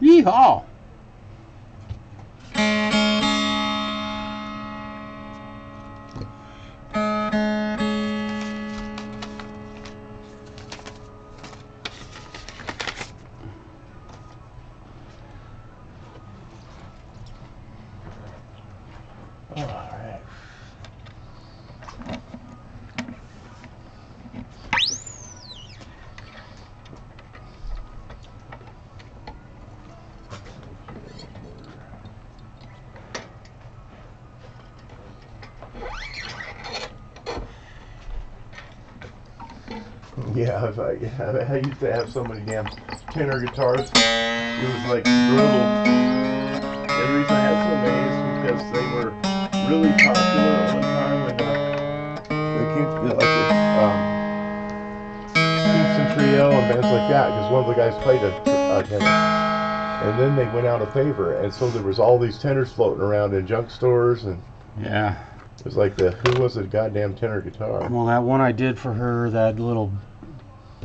Yeehaw! Alright. Yeah, I used to have so many damn tenor guitars. It was like brutal. The reason I had so many is because they were really popular at one time when they came to like the Kingston Trio and bands like that, because one of the guys played a tenor. And then they went out of favor, and so there was all these tenors floating around in junk stores, and yeah, it was like who was a goddamn tenor guitar? Well, that one I did for her, that little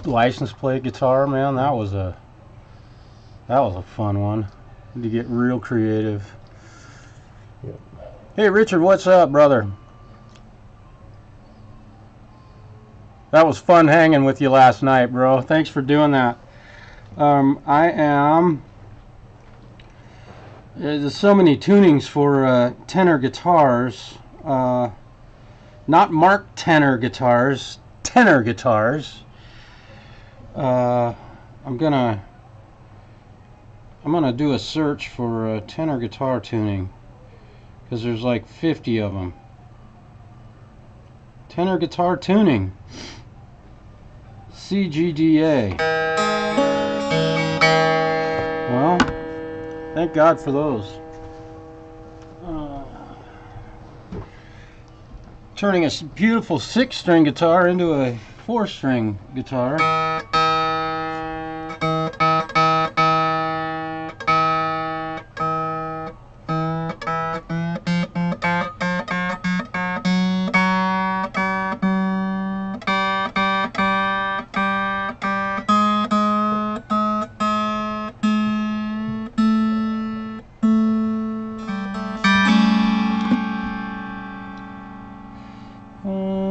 license plate guitar, man, that was a fun one. To get real creative. Yep. Hey Richard, what's up, brother? That was fun hanging with you last night, bro. Thanks for doing that. There's so many tunings for tenor guitars. Not Mark tenor guitars, tenor guitars. I'm gonna do a search for tenor guitar tuning, because there's like 50 of them. Tenor guitar tuning, CGDA. Well, thank God for those. Turning a beautiful 6-string guitar into a 4-string guitar.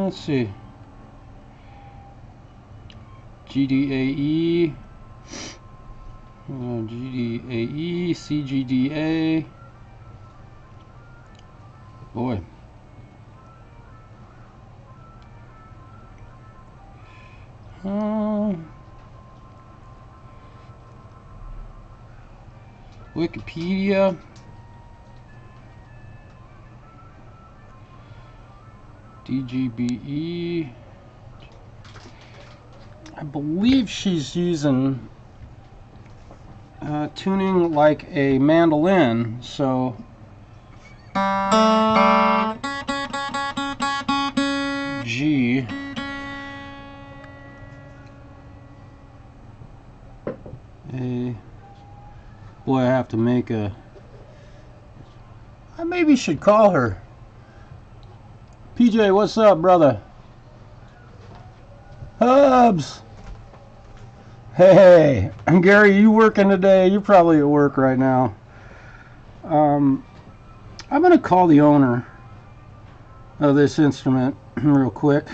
Let's see. GDAE, GDAE, CGDA. Boy. Wikipedia. DGBE. I believe she's using tuning like a mandolin, so G. A. Boy, I have to make a. I maybe should call her. PJ, what's up, brother? Hubs! Hey, Gary, you working today? You're probably at work right now. I'm going to call the owner of this instrument real quick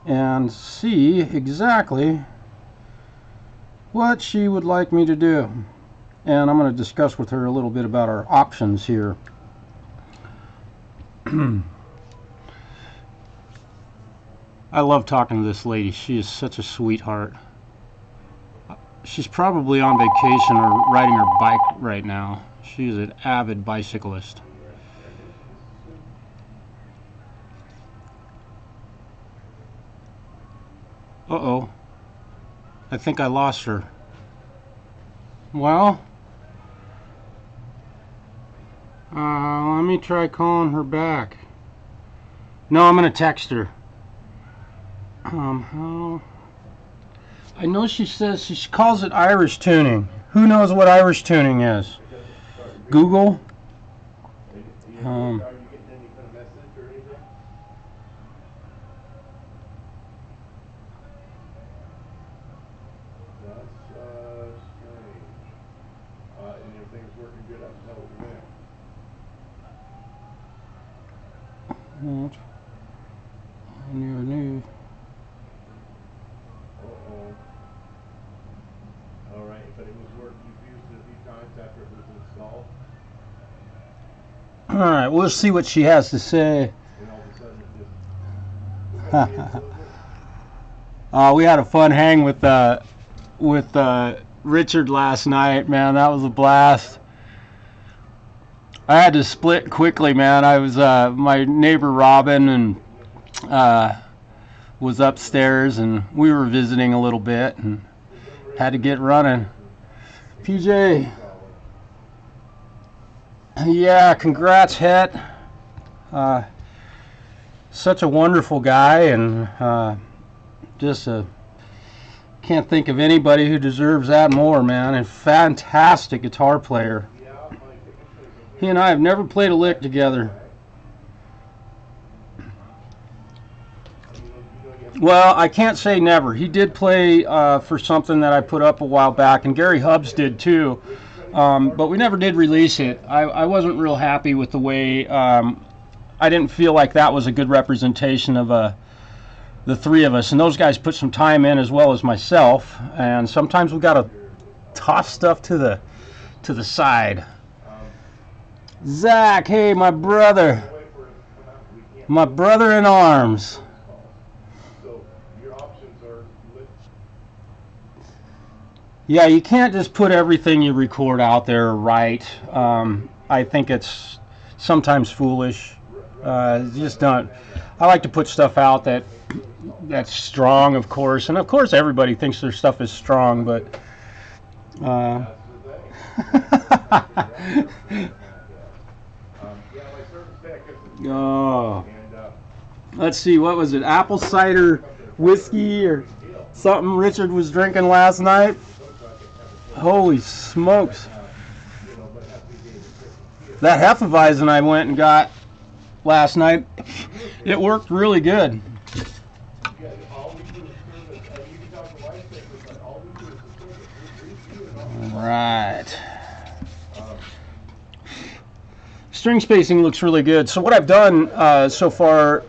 and see exactly what she would like me to do. And I'm going to discuss with her a little bit about our options here. I love talking to this lady. She is such a sweetheart. She's probably on vacation or riding her bike right now. She is an avid bicyclist. Uh-oh. I think I lost her. Well, let me try calling her back. No, I'm going to text her. How? I know she says she calls it Irish tuning. Who knows what Irish tuning is? Google. right, we'll see what she has to say. We had a fun hang with Richard last night, man. That was a blast. I had to split quickly, man. I was my neighbor Robin and was upstairs, and we were visiting a little bit and had to get running. PJ, yeah, congrats, Het. Such a wonderful guy, and just can't think of anybody who deserves that more, man. And fantastic guitar player. He and I have never played a lick together. Well, I can't say never. He did play for something that I put up a while back, and Gary Hubbs did too, but we never did release it. I wasn't real happy with the way, I didn't feel like that was a good representation of the three of us, and those guys put some time in as well as myself, and sometimes we got to toss stuff to the side. Zach, hey, my brother in arms. Yeah, you can't just put everything you record out there right. I think it's sometimes foolish. Just don't. I like to put stuff out that's strong, of course, and of course everybody thinks their stuff is strong, but oh, let's see, what was it? Apple cider whiskey or something Richard was drinking last night. Holy smokes. That Hefeweizen I went and got last night, it worked really good. Right. String spacing looks really good. So what I've done so far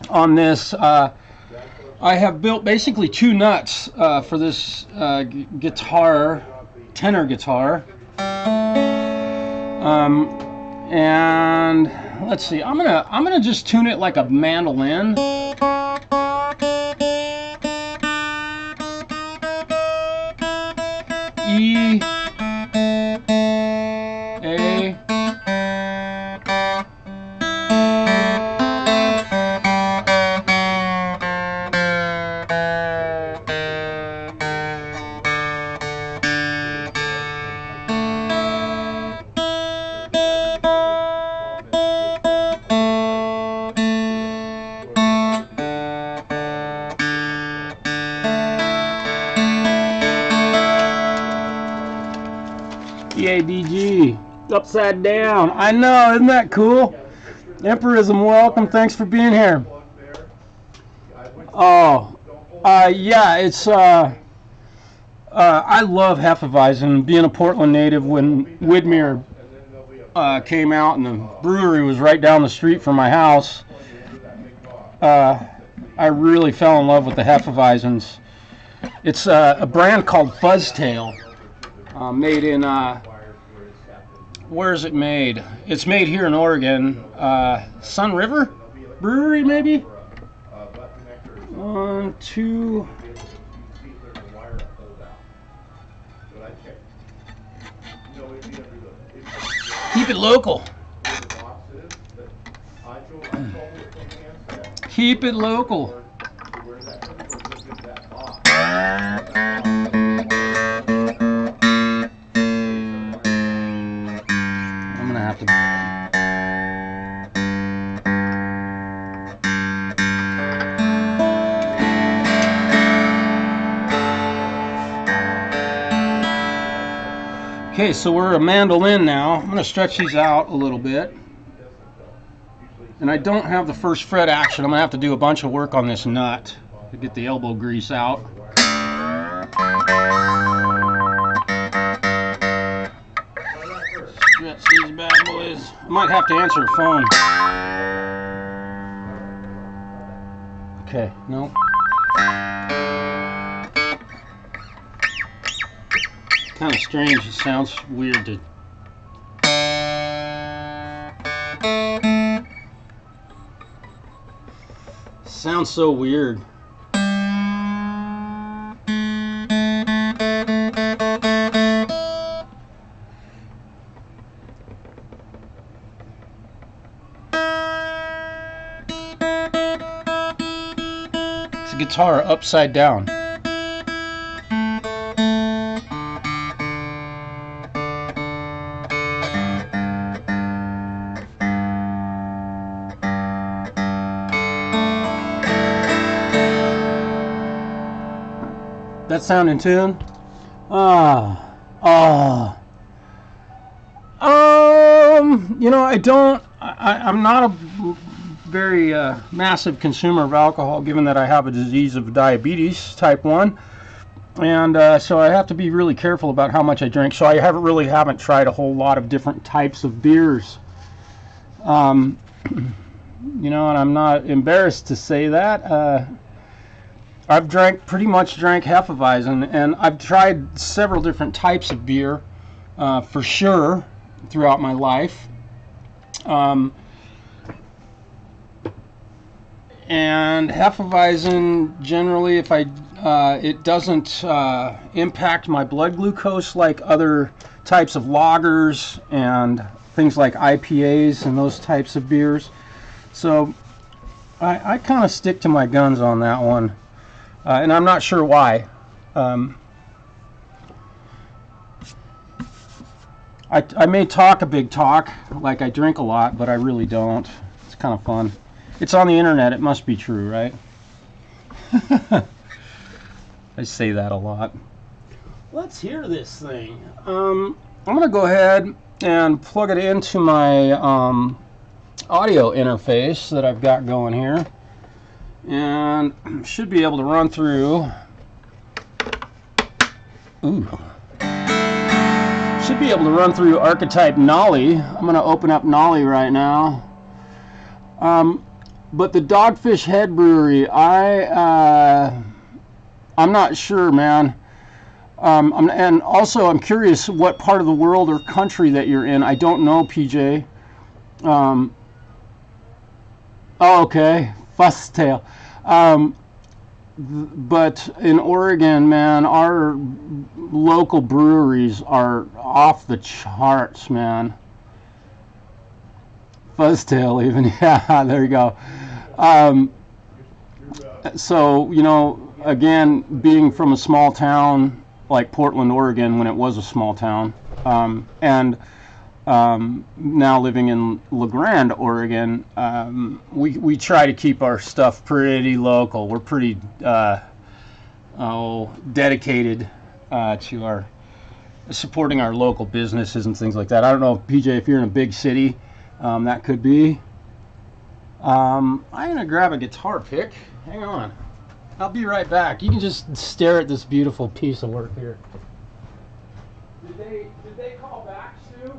on this, I have built basically two nuts for this guitar, tenor guitar, and let's see. I'm gonna just tune it like a mandolin. E, A. EADG, upside down. I know, isn't that cool? Emperism, welcome. Thanks for being here. Oh, yeah, it's I love Hefeweizen. Being a Portland native, when Widmer came out and the brewery was right down the street from my house, I really fell in love with the Hefeweizens. It's a brand called Fuzztail. Made in, where is it made? It's made here in Oregon. Sun River Brewery, maybe? 1, 2. Keep it local. Keep it local. Okay, so we're a mandolin now. I'm going to stretch these out a little bit. And I don't have the first fret action. I'm going to have to do a bunch of work on this nut to get the elbow grease out. Stretch these bad boys. I might have to answer a phone. Okay, no. Kind of strange. It sounds weird to Sounds so weird. It's a guitar upside down. That sound in tune? You know, I'm not a very massive consumer of alcohol, given that I have a disease of diabetes, type 1. And so I have to be really careful about how much I drink. So I haven't tried a whole lot of different types of beers. You know, and I'm not embarrassed to say that. I've pretty much drank Hefeweizen, and I've tried several different types of beer, for sure, throughout my life. And Hefeweizen, generally, if it doesn't impact my blood glucose like other types of lagers and things like IPAs and those types of beers. So I kind of stick to my guns on that one. And I'm not sure why. I may talk a big talk, like I drink a lot, but I really don't. It's kind of fun. It's on the internet, it must be true, right? I say that a lot. Let's hear this thing. I'm going to go ahead and plug it into my audio interface that I've got going here. And should be able to run through. Should be able to run through Archetype Nolly. I'm going to open up Nolly right now. But the Dogfish Head Brewery, I'm not sure, man. And also, I'm curious what part of the world or country that you're in. I don't know, PJ. Oh, okay. Fuzztail. But in Oregon, man, our local breweries are off the charts, man. Fuzztail even, yeah, there you go. So, you know, again, being from a small town like Portland, Oregon, when it was a small town, and now living in La Grande, Oregon, we try to keep our stuff pretty local. We're pretty dedicated to our supporting our local businesses and things like that. I don't know, PJ, if you're in a big city, that could be. I'm gonna grab a guitar pick. Hang on, I'll be right back. You can just stare at this beautiful piece of work here. Did they call back, Sue?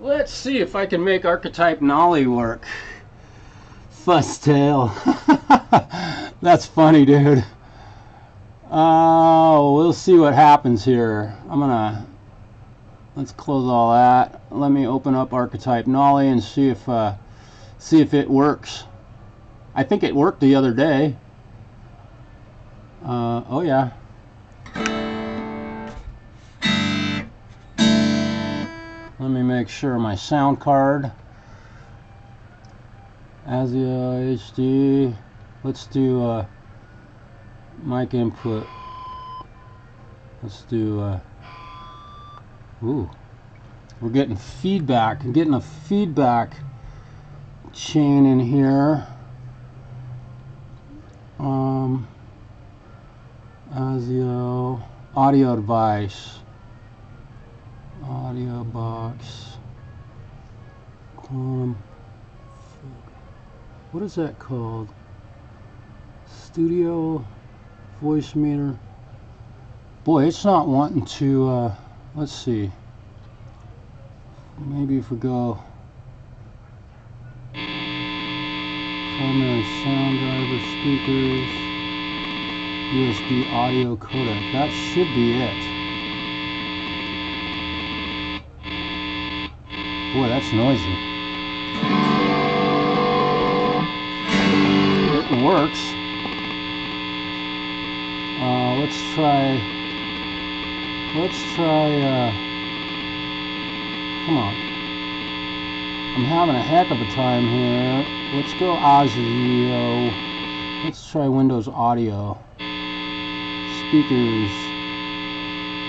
Let's see if I can make Archetype Nolly work. Fuzztail. That's funny, dude. We'll see what happens here. Let's close all that. Let me open up Archetype Nolly and see if it works. I think it worked the other day. Oh yeah. Let me make sure my sound card. ASIO HD. Let's do mic input. Let's do ooh. We're getting feedback. I'm getting a feedback chain in here. ASIO audio device. Audio box. What is that called? Studio voice meter. Boy, it's not wanting to, let's see. Maybe if we go primary sound driver, speakers, USB audio codec. That should be it. Boy, that's noisy. It works. Let's try, come on. I'm having a heck of a time here. Let's go Audio. Let's try Windows Audio. Speakers,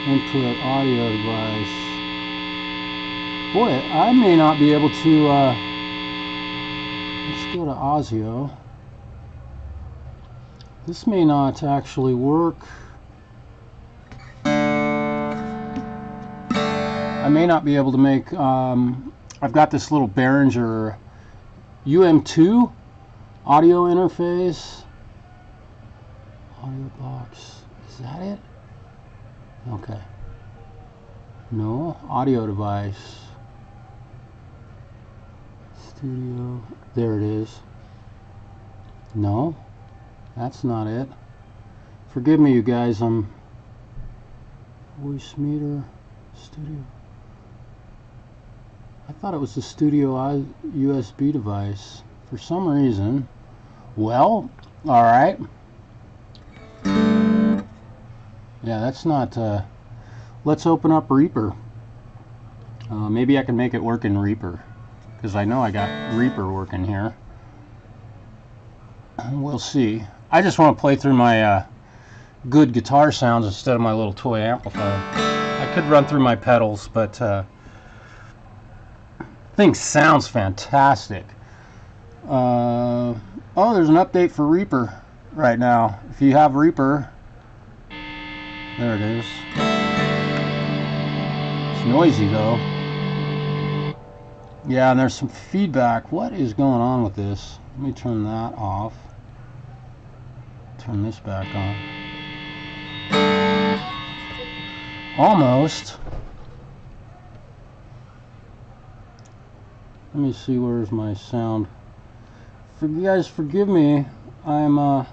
input audio device. Boy, I may not be able to, let's go to Audio. This may not actually work. I may not be able to make, I've got this little Behringer UM2 audio interface. Audio box, is that it? Okay. No, audio device. Studio, there it is. No, that's not it. Forgive me, you guys, I'm voice meter, studio. I thought it was the studio USB device for some reason. Well, all right. Yeah, that's not, let's open up Reaper. Maybe I can make it work in Reaper, because I know I got Reaper working here. We'll see. I just want to play through my good guitar sounds instead of my little toy amplifier. I could run through my pedals, but thing sounds fantastic. Oh, there's an update for Reaper right now. If you have Reaper, there it is. It's noisy though. Yeah, and there's some feedback. What is going on with this? Let me turn that off. Turn this back on. Almost. Let me see, where's my sound. You guys forgive me. I am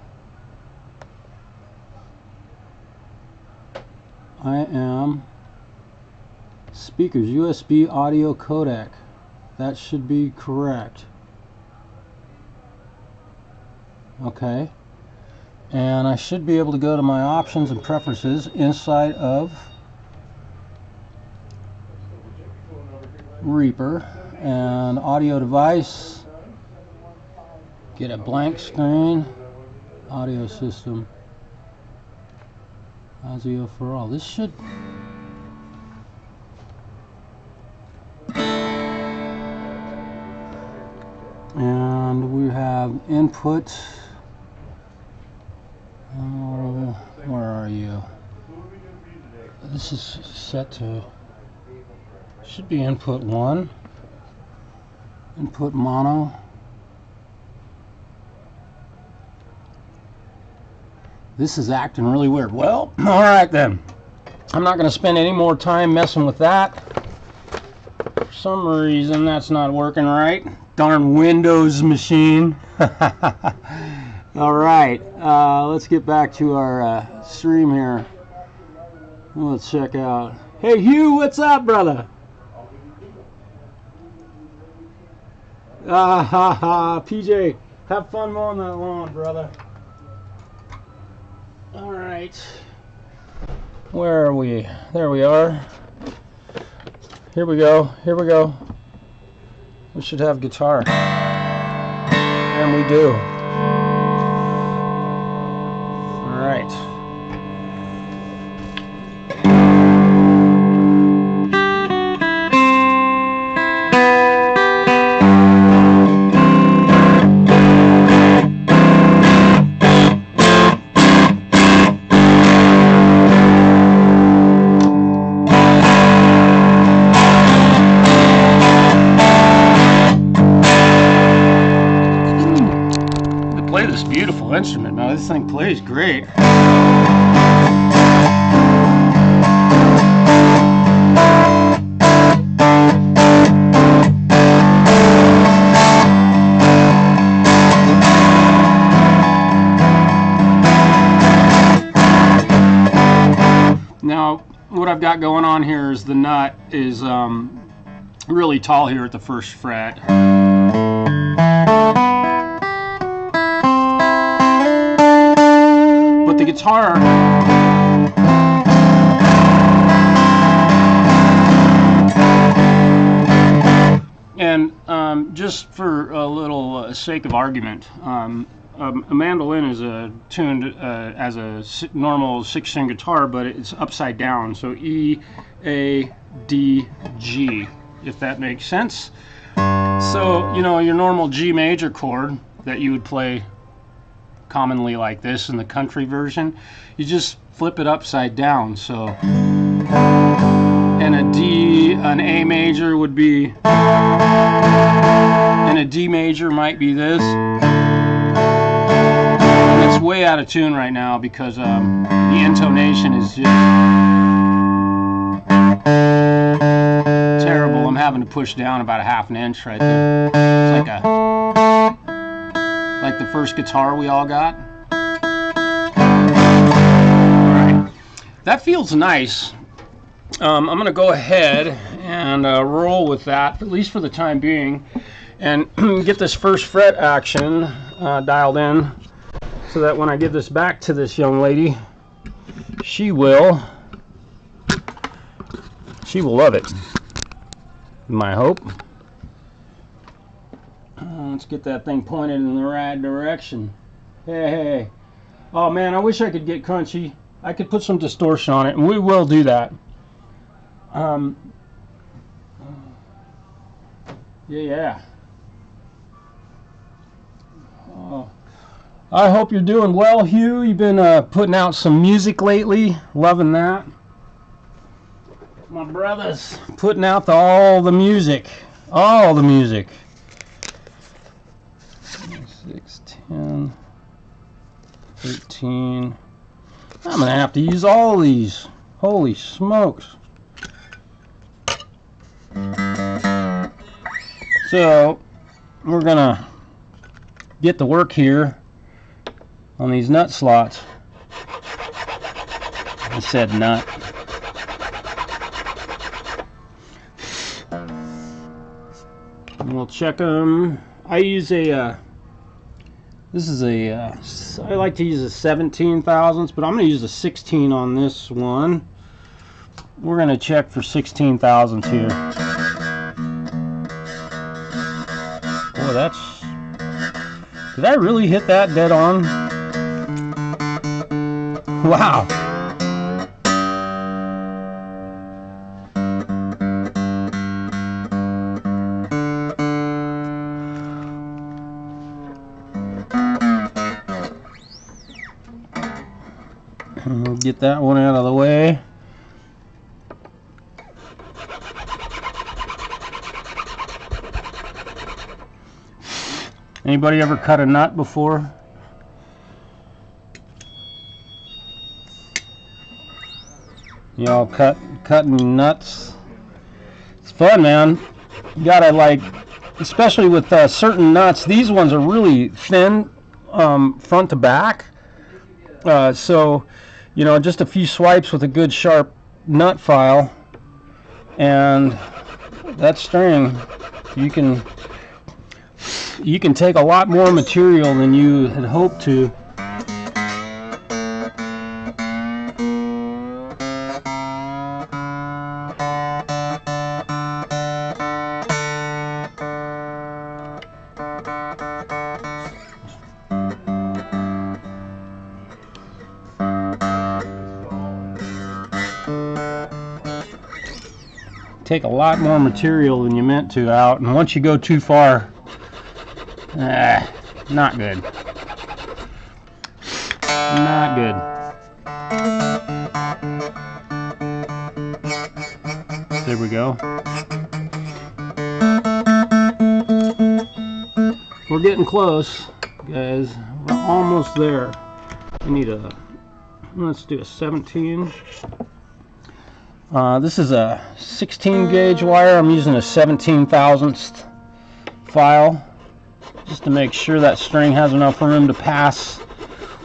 speakers, USB audio codec. That should be correct. Okay. And I should be able to go to my options and preferences inside of Reaper and audio device. Get a blank screen. Audio system. Audio for all. This should. And we have input. Where are you? This is set to. Should be input 1. Input mono. This is acting really weird. Well, alright then. I'm not going to spend any more time messing with that. For some reason that's not working right. Darn Windows machine. Alright, let's get back to our stream here. Let's check out. Hey Hugh, what's up, brother? PJ, have fun mowing that lawn, brother. Alright. Where are we? There we are. Here we go. Here we go. We should have guitar. And we do. Alright. Beautiful instrument. Now this thing plays great. Now, what I've got going on here is the nut is really tall here at the first fret. But the guitar and just for a little sake of argument, a mandolin is tuned as a normal 6-string guitar, but it's upside down, so E, A, D, G, if that makes sense. So, you know, your normal G major chord that you would play commonly like this in the country version, you just flip it upside down. So, and an A major would be, and a D major might be this. It's way out of tune right now because the intonation is just terrible. I'm having to push down about a ½ inch right there. It's like the first guitar we all got. Alright, that feels nice. I'm going to go ahead and roll with that, at least for the time being, and get this first fret action dialed in, so that when I give this back to this young lady, she will love it. My hope. Let's get that thing pointed in the right direction. Hey. Oh man, I wish I could get crunchy. I could put some distortion on it, and we will do that. Yeah. Oh. I hope you're doing well, Hugh. You've been putting out some music lately. Loving that. My brother's putting out all the music. All the music. 6, 10, 13. I'm going to have to use all these. Holy smokes. So, we're going to get to work here on these nut slots. I said nut. And we'll check them. I use a this is a I like to use a 17 thousandths, but I'm going to use a 16 on this one. We're going to check for 16 thousandths here. Boy, that's, did I really hit that dead on? Wow. We'll get that one out of the way. Anybody ever cut a nut before? Y'all cutting nuts? It's fun, man. You gotta, like, especially with certain nuts, these ones are really thin front to back. So, you know, just a few swipes with a good sharp nut file, and that string, you can take a lot more material than you had hoped to. Take a lot more material than you meant to out, and once you go too far, not good. Not good. There we go. We're getting close, guys. We're almost there. We need let's do a 17. This is a 16 gauge wire. I'm using a 17 thousandths file just to make sure that string has enough room to pass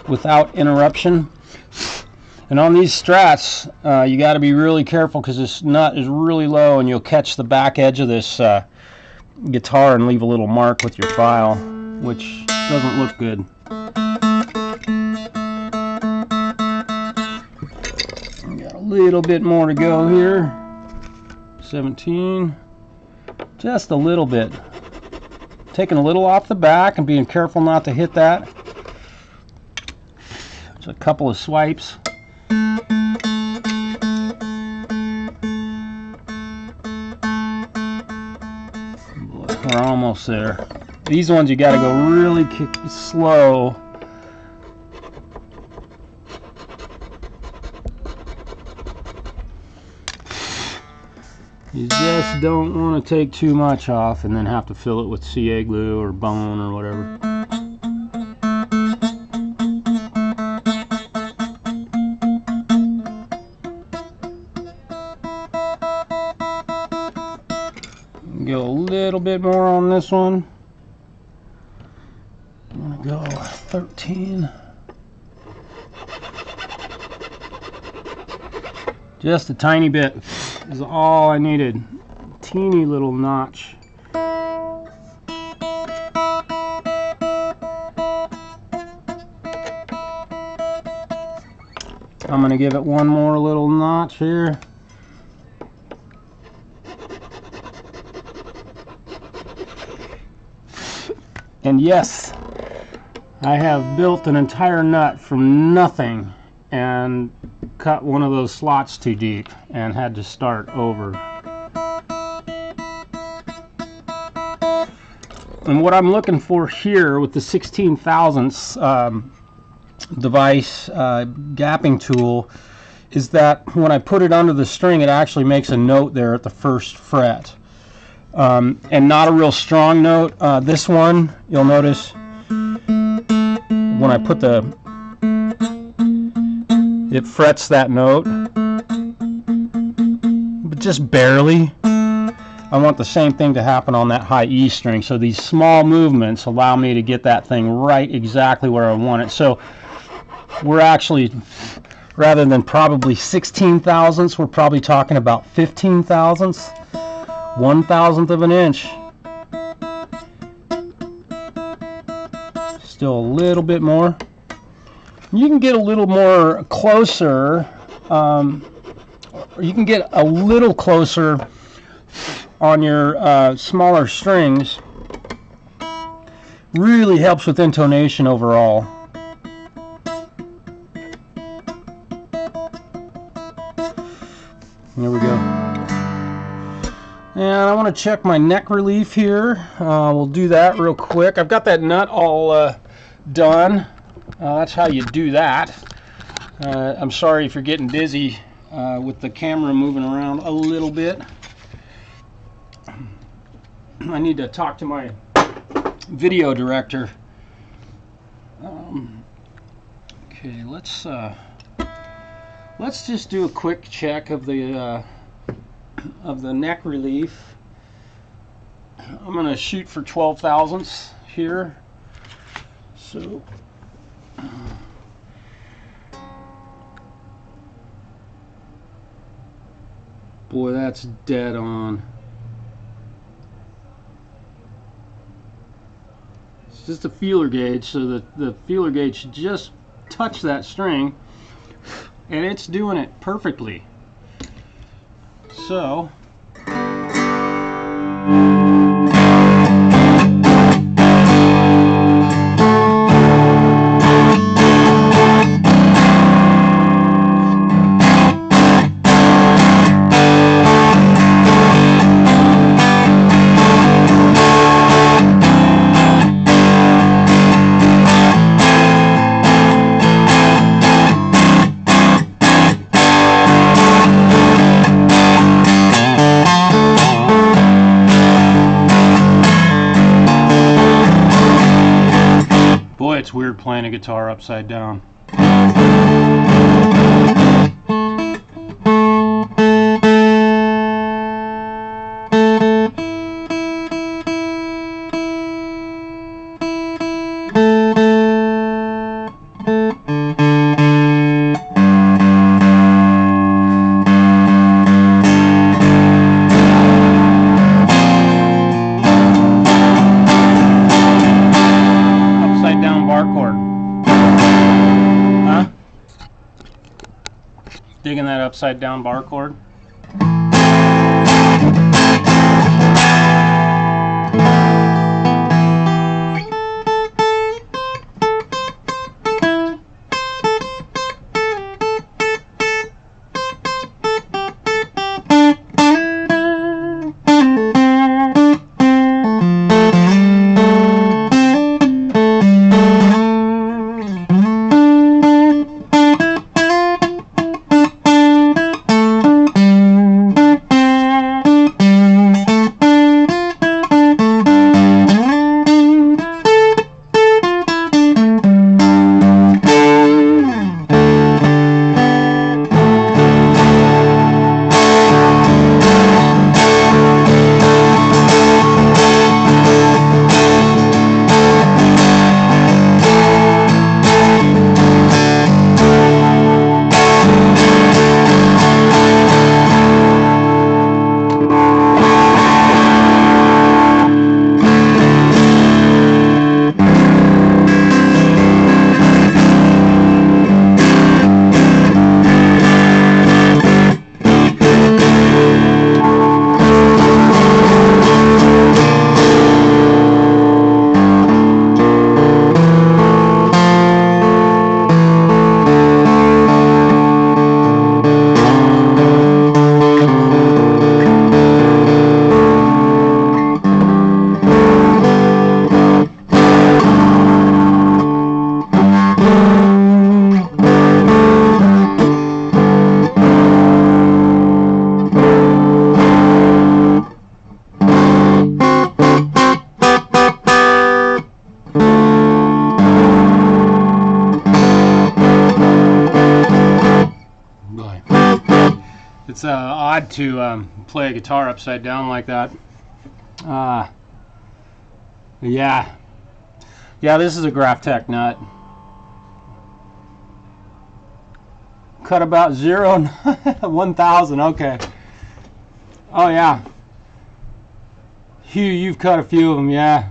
without interruption. And on these Strats, you got to be really careful because this nut is really low, and you'll catch the back edge of this guitar and leave a little mark with your file, which doesn't look good. Got a little bit more to go here. 17, just a little bit. Taking a little off the back and being careful not to hit that. Just a couple of swipes. We're almost there. These ones you got to go really slow. You just don't want to take too much off and then have to fill it with CA glue or bone or whatever. Go a little bit more on this one. I'm going to go 13. Just a tiny bit is all I needed. Teeny little notch. I'm going to give it one more little notch here. And yes, I have built an entire nut from nothing and cut one of those slots too deep and had to start over. And what I'm looking for here with the 16 thousandths device gapping tool is that when I put it under the string, it actually makes a note there at the first fret. And not a real strong note. This one, you'll notice when I put it frets that note, but just barely. I want the same thing to happen on that high E string. So these small movements allow me to get that thing right exactly where I want it. So we're actually, rather than probably 16 thousandths, we're probably talking about 15 thousandths. 1/1000th of an inch. Still a little bit more. You can get a little more closer, or you can get a little closer on your smaller strings. Really helps with intonation overall. There we go. And I want to check my neck relief here. We'll do that real quick. I've got that nut all done. That's how you do that. I'm sorry if you're getting dizzy with the camera moving around a little bit. I need to talk to my video director. Okay, let's just do a quick check of the neck relief. I'm going to shoot for 12 thousandths here. So boy, that's dead on. It's just a feeler gauge, so the feeler gauge should just touch that string, and it's doing it perfectly. So it's weird playing a guitar upside down. Digging that upside down bar chord. It's odd to play a guitar upside down like that. Yeah, this is a Graphtec nut. Cut about 0 1,000. Okay. Oh yeah. Hugh, you've cut a few of them. Yeah.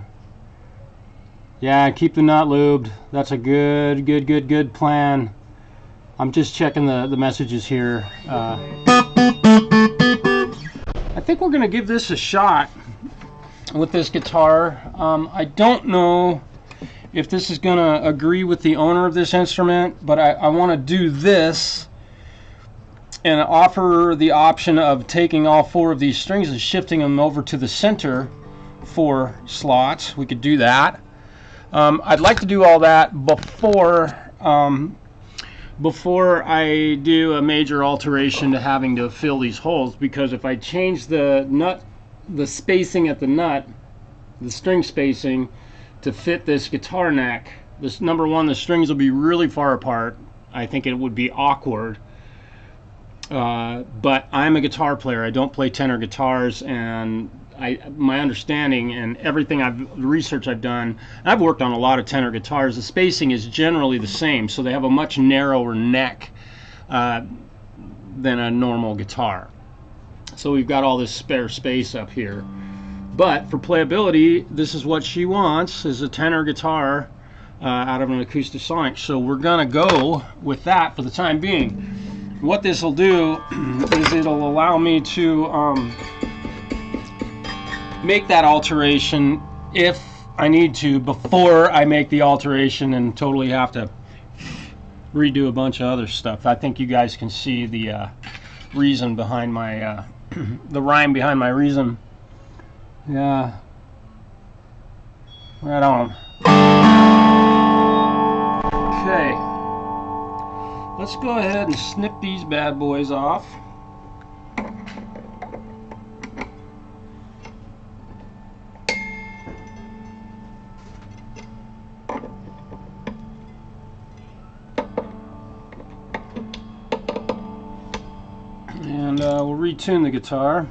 Yeah. Keep the nut lubed. That's a good plan. I'm just checking the messages here. I think we're going to give this a shot with this guitar. I don't know if this is going to agree with the owner of this instrument, but I want to do this and offer the option of taking all 4 of these strings and shifting them over to the center 4 slots. We could do that. I'd like to do all that before I do a major alteration to having to fill these holes, because if I change the spacing at the nut, the string spacing, to fit this guitar neck, number one, the strings will be really far apart. I think it would be awkward. But I'm a guitar player. I don't play tenor guitars, and my understanding and everything the research I've done, I've worked on a lot of tenor guitars, the spacing is generally the same, so they have a much narrower neck than a normal guitar. So we've got all this spare space up here. But for playability, this is what she wants, is a tenor guitar out of an Acoustisonic. So we're gonna go with that for the time being. What this will do is it'll allow me to make that alteration if I need to, before I make the alteration and totally have to redo a bunch of other stuff. I think you guys can see the reason behind my the rhyme behind my reason. Yeah, right on. Okay, let's go ahead and snip these bad boys off. And we'll retune the guitar,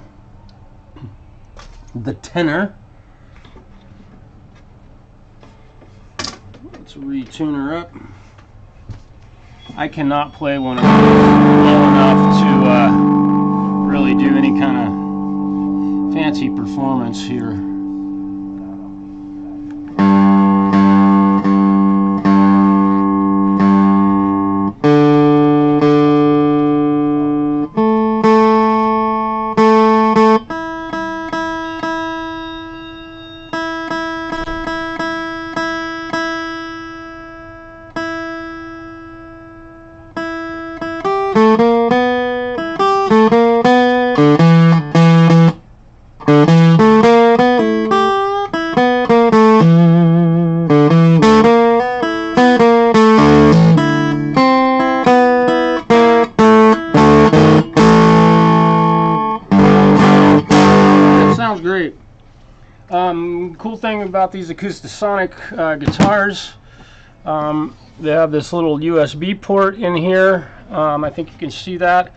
the tenor. Let's retune her up. I cannot play one of these low enough to really do any kind of fancy performance here. Sounds great. Cool thing about these Acoustisonic guitars, they have this little USB port in here. I think you can see that,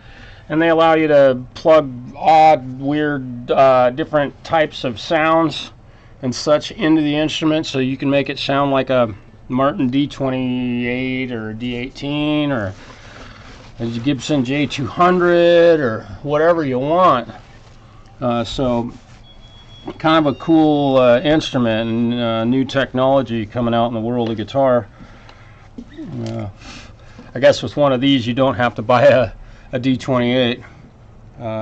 and they allow you to plug odd, weird, different types of sounds and such into the instrument, so you can make it sound like a Martin D28 or D18 or a Gibson J200 or whatever you want. So kind of a cool instrument and new technology coming out in the world of guitar. I guess with one of these you don't have to buy a D28,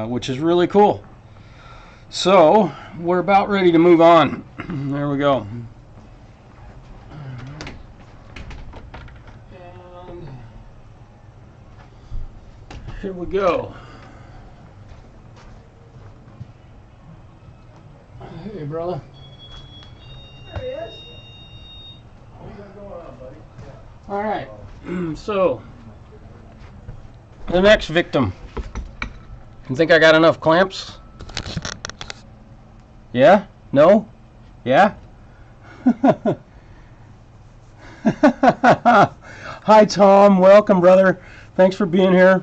which is really cool. So we're about ready to move on. There we go. And here we go. Hey, brother. There he is. What you got going on, buddy? Yeah. All right. So, the next victim. You think I got enough clamps? Yeah? No? Yeah? Hi, Tom. Welcome, brother. Thanks for being here.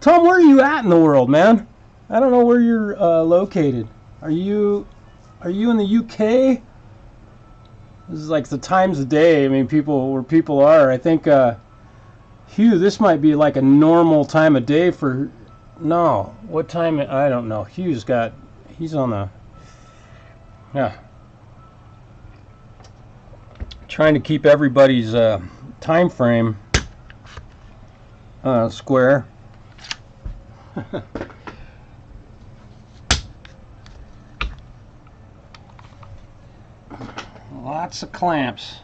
Tom, where are you at in the world, man? I don't know where you're located. Are you in the UK? This is like the times of day. I mean, where people are. I think, Hugh, this might be like a normal time of day for. No, what time? I don't know. He's on the. Yeah. Trying to keep everybody's time frame square. Lots of clamps.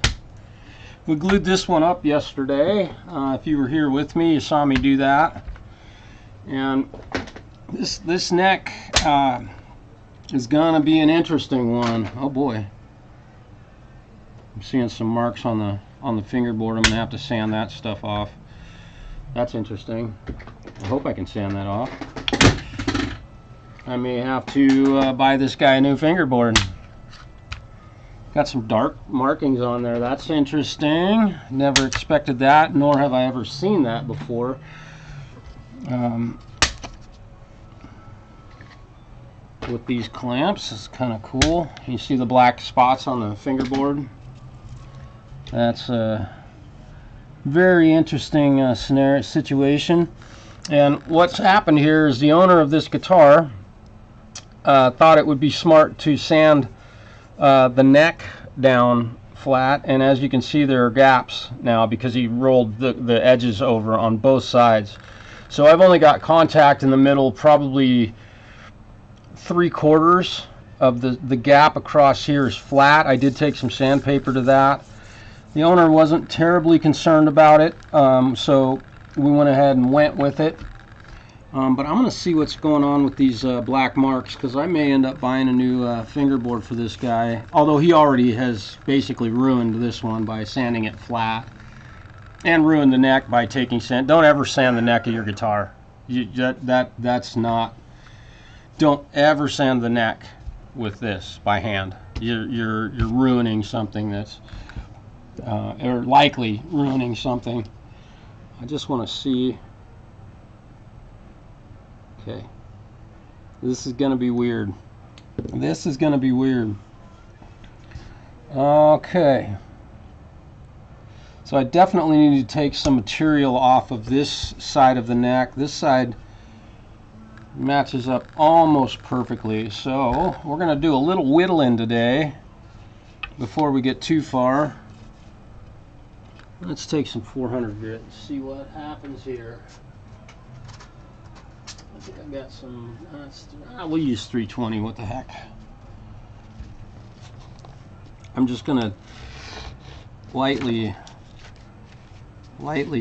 We glued this one up yesterday. If you were here with me, you saw me do that. And this neck is gonna be an interesting one. Oh boy, I'm seeing some marks on the fingerboard. I'm gonna have to sand that stuff off. That's interesting. I hope I can sand that off. I may have to buy this guy a new fingerboard. Got some dark markings on there. That's interesting. Never expected that, nor have I ever seen that before. With these clamps, it's kind of cool. You see the black spots on the fingerboard. That's a very interesting situation. And what's happened here is the owner of this guitar thought it would be smart to sand the neck down flat, and as you can see, there are gaps now because he rolled the edges over on both sides. So I've only got contact in the middle, probably 3/4 of the gap across here is flat. I did take some sandpaper to that. The owner wasn't terribly concerned about it, so we went ahead and went with it. But I'm going to see what's going on with these black marks, because I may end up buying a new fingerboard for this guy, although he already has basically ruined this one by sanding it flat, and ruined the neck by taking sand. Don't ever sand the neck of your guitar. That's not. Don't ever sand the neck with this by hand. You're ruining something that's or likely ruining something. I just want to see. Okay, this is going to be weird. This is going to be weird. Okay, so I definitely need to take some material off of this side of the neck. This side matches up almost perfectly, so we're going to do a little whittling today before we get too far. Let's take some 400 grit and see what happens here. I think I've got some, we'll use 320, what the heck. I'm just going to lightly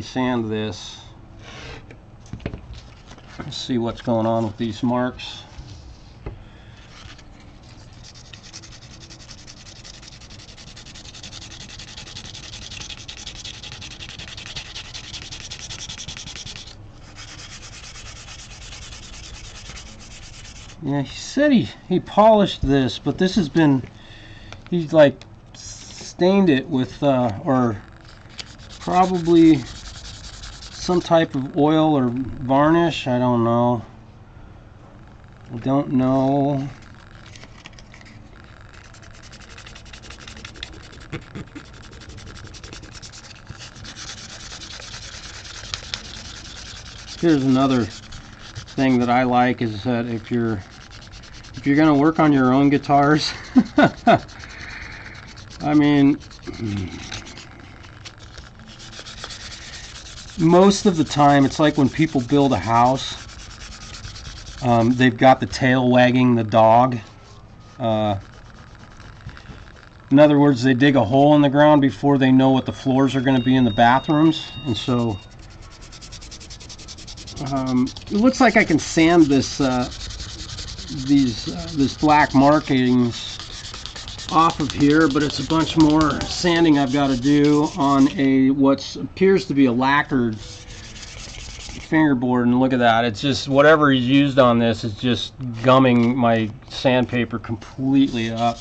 sand this see what's going on with these marks. Yeah, he said he polished this, but this has been, he's like stained it with or probably some type of oil or varnish. I don't know. Here's another thing that I like, is that if you're going to work on your own guitars, I mean, most of the time it's like when people build a house, they've got the tail wagging the dog. In other words, they dig a hole in the ground before they know what the floors are going to be in the bathrooms. And so it looks like I can sand this this black markings off of here, but it's a bunch more sanding I've got to do on a what appears to be a lacquered fingerboard. And look at that, it's just whatever he's used on this is just gumming my sandpaper completely up.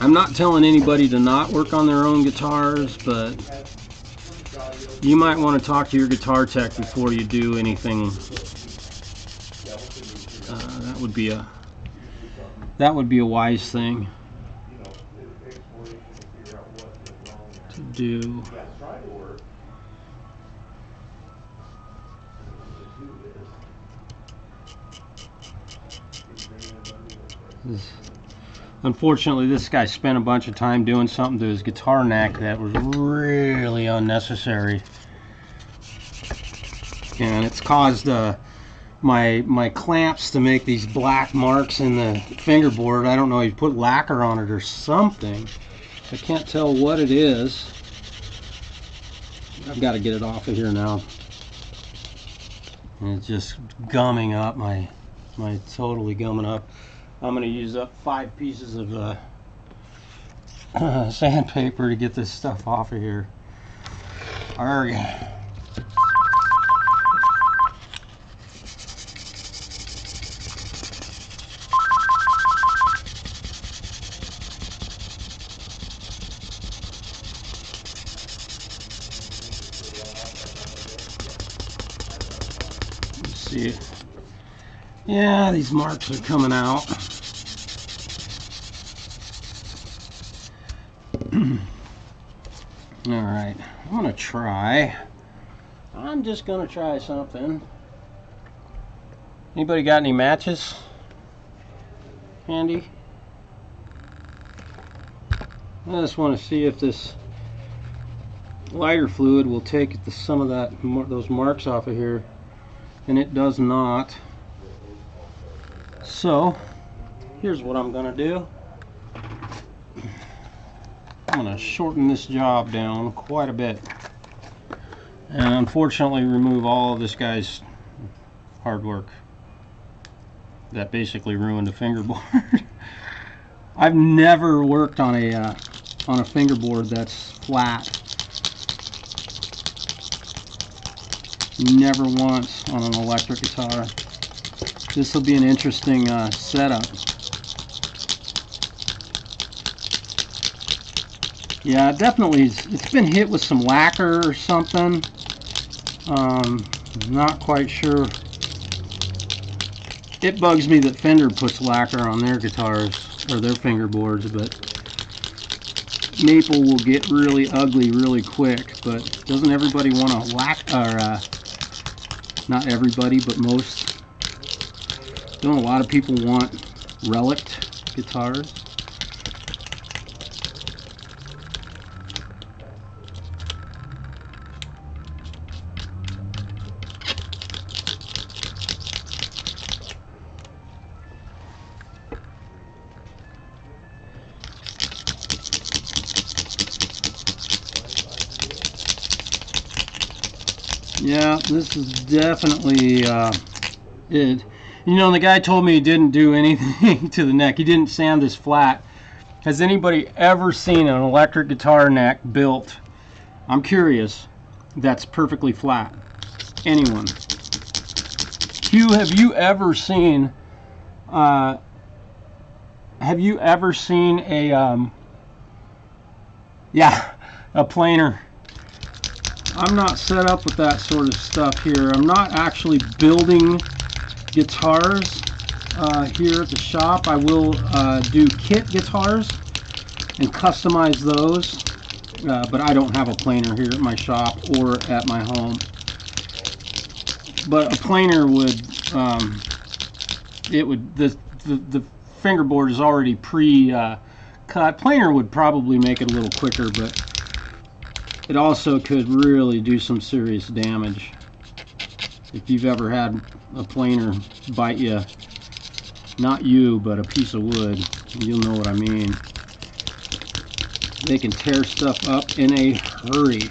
I'm not telling anybody to not work on their own guitars, but you might want to talk to your guitar tech before you do anything. That would be a wise thing to do. Unfortunately, this guy spent a bunch of time doing something to his guitar neck that was really unnecessary, and it's caused my clamps to make these black marks in the fingerboard. I don't know, he put lacquer on it or something. I can't tell what it is. I've got to get it off of here now. And it's just gumming up my totally gumming up. I'm going to use up 5 pieces of sandpaper to get this stuff off of here. Arrgh. See, yeah, these marks are coming out. All right, I'm just gonna try something. Anybody got any matches handy? I just want to see if this lighter fluid will take some of those marks off of here. And it does not. So here's what I'm gonna do. I'm gonna shorten this job down quite a bit, and unfortunately remove all of this guy's hard work that basically ruined a fingerboard. I've never worked on a fingerboard that's flat. Never once on an electric guitar. This will be an interesting setup. Yeah, definitely it's been hit with some lacquer or something. Not quite sure. It bugs me that Fender puts lacquer on their guitars or their fingerboards, but maple will get really ugly really quick. But doesn't everybody want a not everybody, but most. Don't a lot of people want relict guitars? Yeah, this is definitely it. You know, the guy told me he didn't do anything to the neck. He didn't sand this flat. Has anybody ever seen an electric guitar neck built, I'm curious, that's perfectly flat? Anyone? Hugh, have you ever seen a yeah, a planer? I'm not set up with that sort of stuff here. I'm not actually building guitars here at the shop. I will do kit guitars and customize those, but I don't have a planer here at my shop or at my home. But a planer would, the fingerboard is already pre-cut. Planer would probably make it a little quicker, but it also could really do some serious damage. If you've ever had a planer bite you, not you, but a piece of wood, you'll know what I mean. They can tear stuff up in a hurry.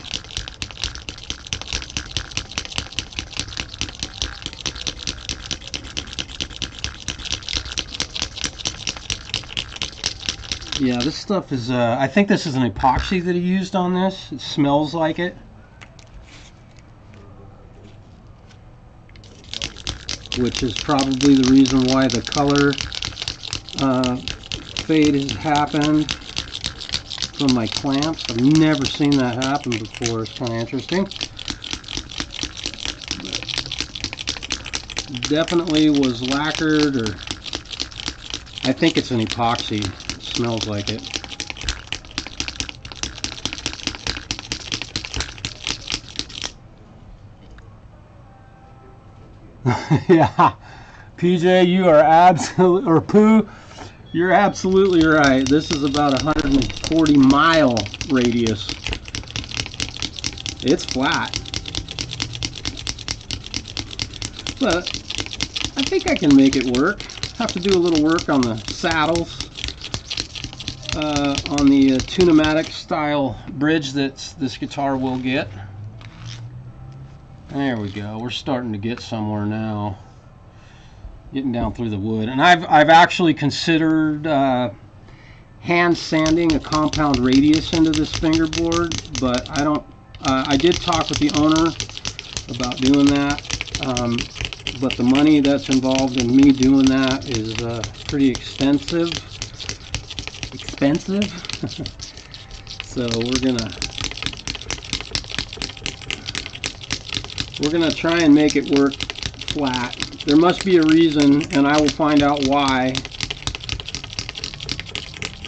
Yeah, this stuff is, I think this is an epoxy that he used on this. It smells like it. Which is probably the reason why the color fade has happened from my clamps. I've never seen that happen before. It's kind of interesting. Definitely was lacquered, or I think it's an epoxy. It smells like it. Yeah, PJ, you are absolutely, or Pooh, you're absolutely right. This is about 140 mile radius. It's flat, but I think I can make it work. Have to do a little work on the saddles, on the Tunematic style bridge that this guitar will get. There we go. We're starting to get somewhere now. Getting down through the wood. And I've actually considered hand sanding a compound radius into this fingerboard, but I don't. I did talk with the owner about doing that, but the money that's involved in me doing that is pretty expensive. So we're gonna try and make it work flat. There must be a reason, and I will find out why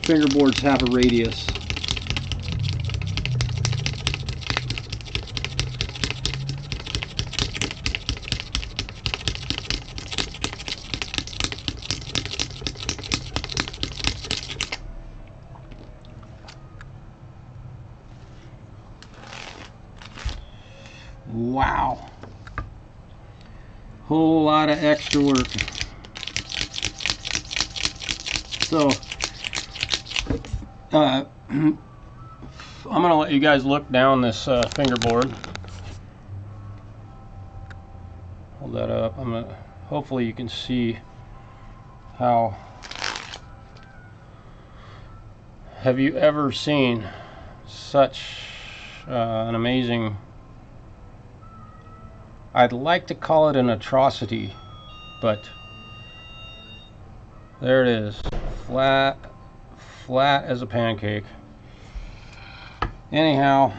fingerboards have a radius. Wow. Whole lot of extra work. So I'm gonna let you guys look down this fingerboard. Hold that up. Hopefully you can see how. Have you ever seen such an amazing, I'd like to call it an atrocity, but there it is, flat as a pancake. Anyhow,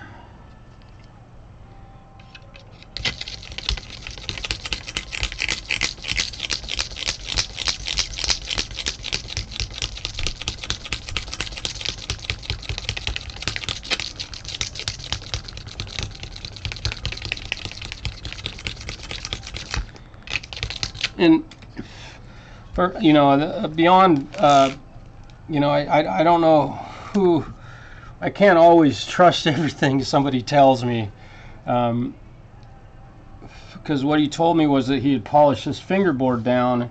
and for, you know, beyond, you know, I don't know who, I can't always trust everything somebody tells me, because what he told me was that he had polished his fingerboard down.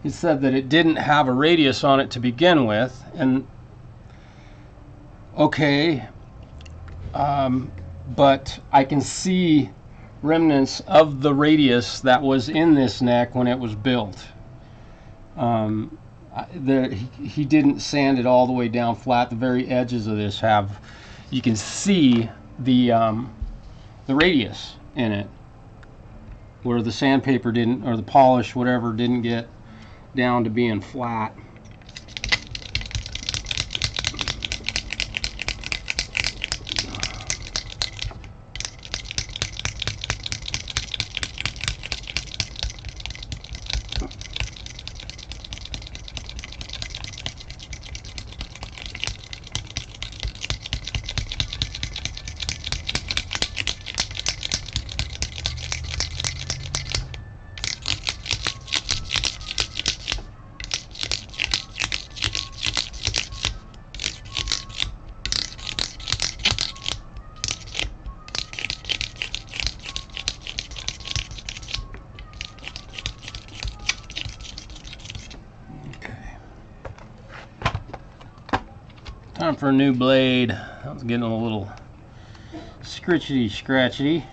He said that it didn't have a radius on it to begin with, and okay, but I can see remnants of the radius that was in this neck when it was built. He didn't sand it all the way down flat. The very edges of this have, you can see the radius in it, where the sandpaper didn't, or the polish, whatever, didn't get down to being flat. Time for a new blade. That was getting a little scritchety scratchy.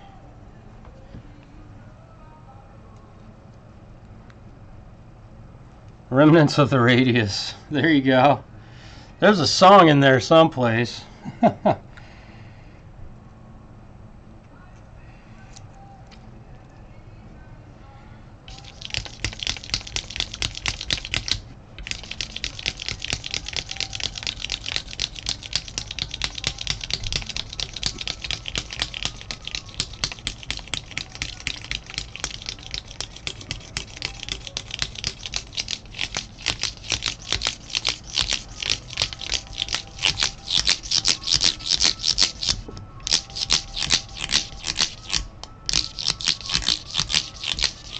Remnants of the radius. There you go. There's a song in there someplace.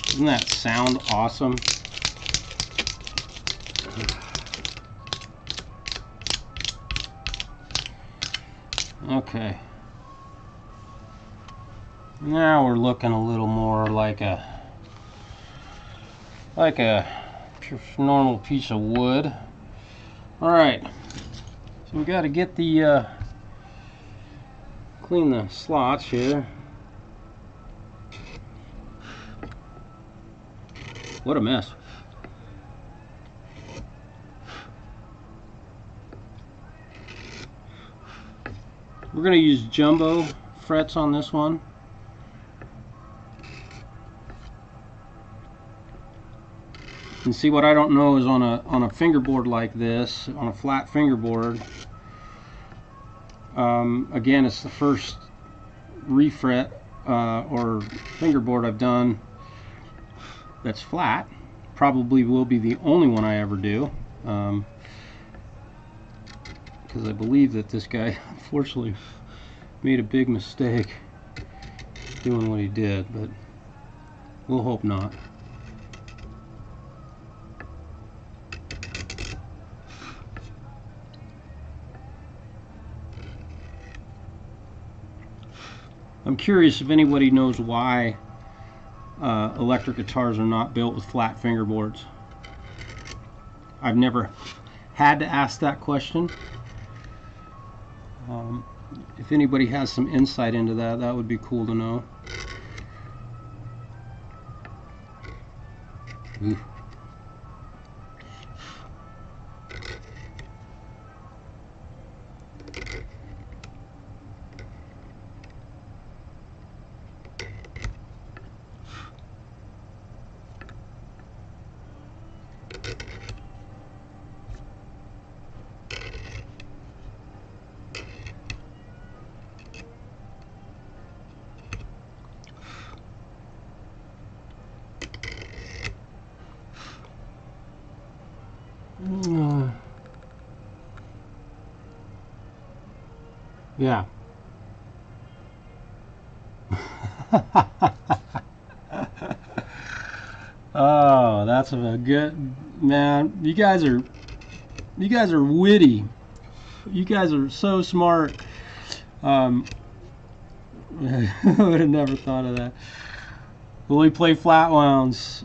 Doesn't that sound awesome? Okay. Now we're looking a little more like a normal piece of wood. All right. So we got to get the clean the slots here. What a mess. We're going to use jumbo frets on this one. And see, what I don't know is on a fingerboard like this, on a flat fingerboard, again, it's the first refret or fingerboard I've done that's flat. Probably will be the only one I ever do, because I believe that this guy unfortunately made a big mistake doing what he did, but we'll hope not. I'm curious if anybody knows why electric guitars are not built with flat fingerboards. I've never had to ask that question. If anybody has some insight into that, that would be cool to know. Ooh. Yeah. Oh, that's a good, man. You guys are witty. You guys are so smart. I would have never thought of that. Will we play flat wounds?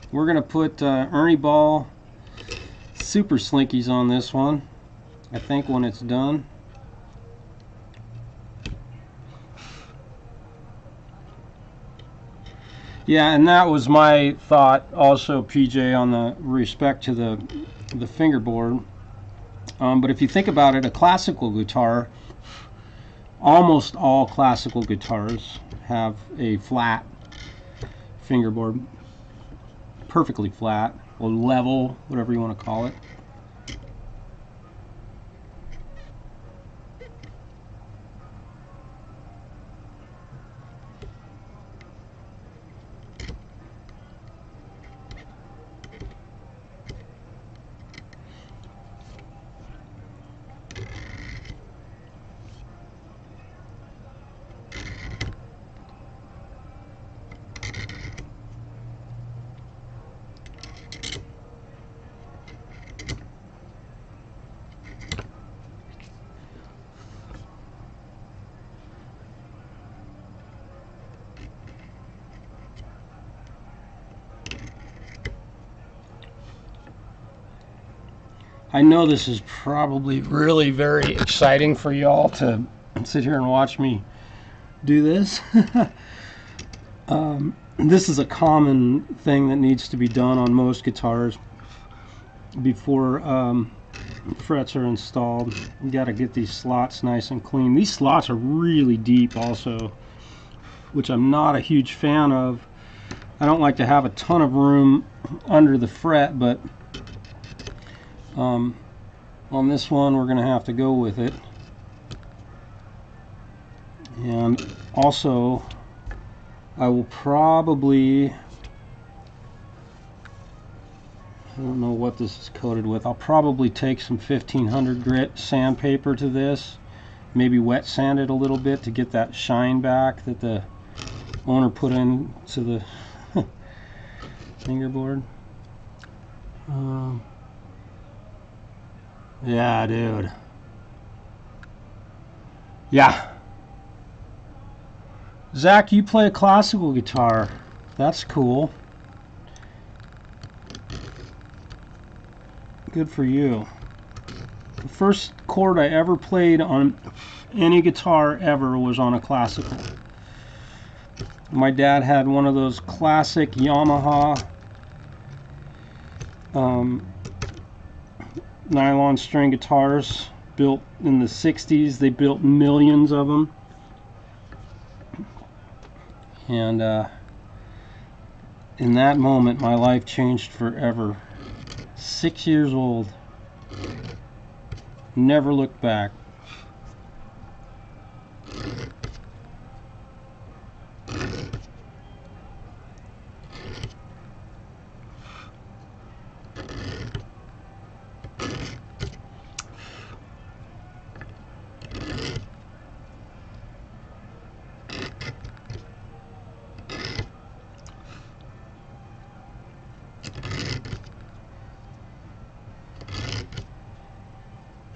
We're gonna put Ernie Ball Super Slinkies on this one, I think, when it's done. Yeah, and that was my thought also, PJ, on the respect to the fingerboard. But if you think about it, a classical guitar, almost all classical guitars have a flat fingerboard, perfectly flat or level, whatever you want to call it. I know this is probably really very exciting for y'all to sit here and watch me do this. This is a common thing that needs to be done on most guitars before frets are installed. You got to get these slots nice and clean. These slots are really deep also, which I'm not a huge fan of. I don't like to have a ton of room under the fret, but on this one we're going to have to go with it. And also I will probably, I don't know what this is coated with, I'll probably take some 1500 grit sandpaper to this, maybe wet sand it a little bit to get that shine back that the owner put into the fingerboard. Yeah, dude. Yeah. Zach, you play a classical guitar. That's cool. Good for you. The first chord I ever played on any guitar ever was on a classical. My dad had one of those classic Yamaha nylon string guitars built in the 60s. They built millions of them. And in that moment, my life changed forever. 6 years old. Never looked back.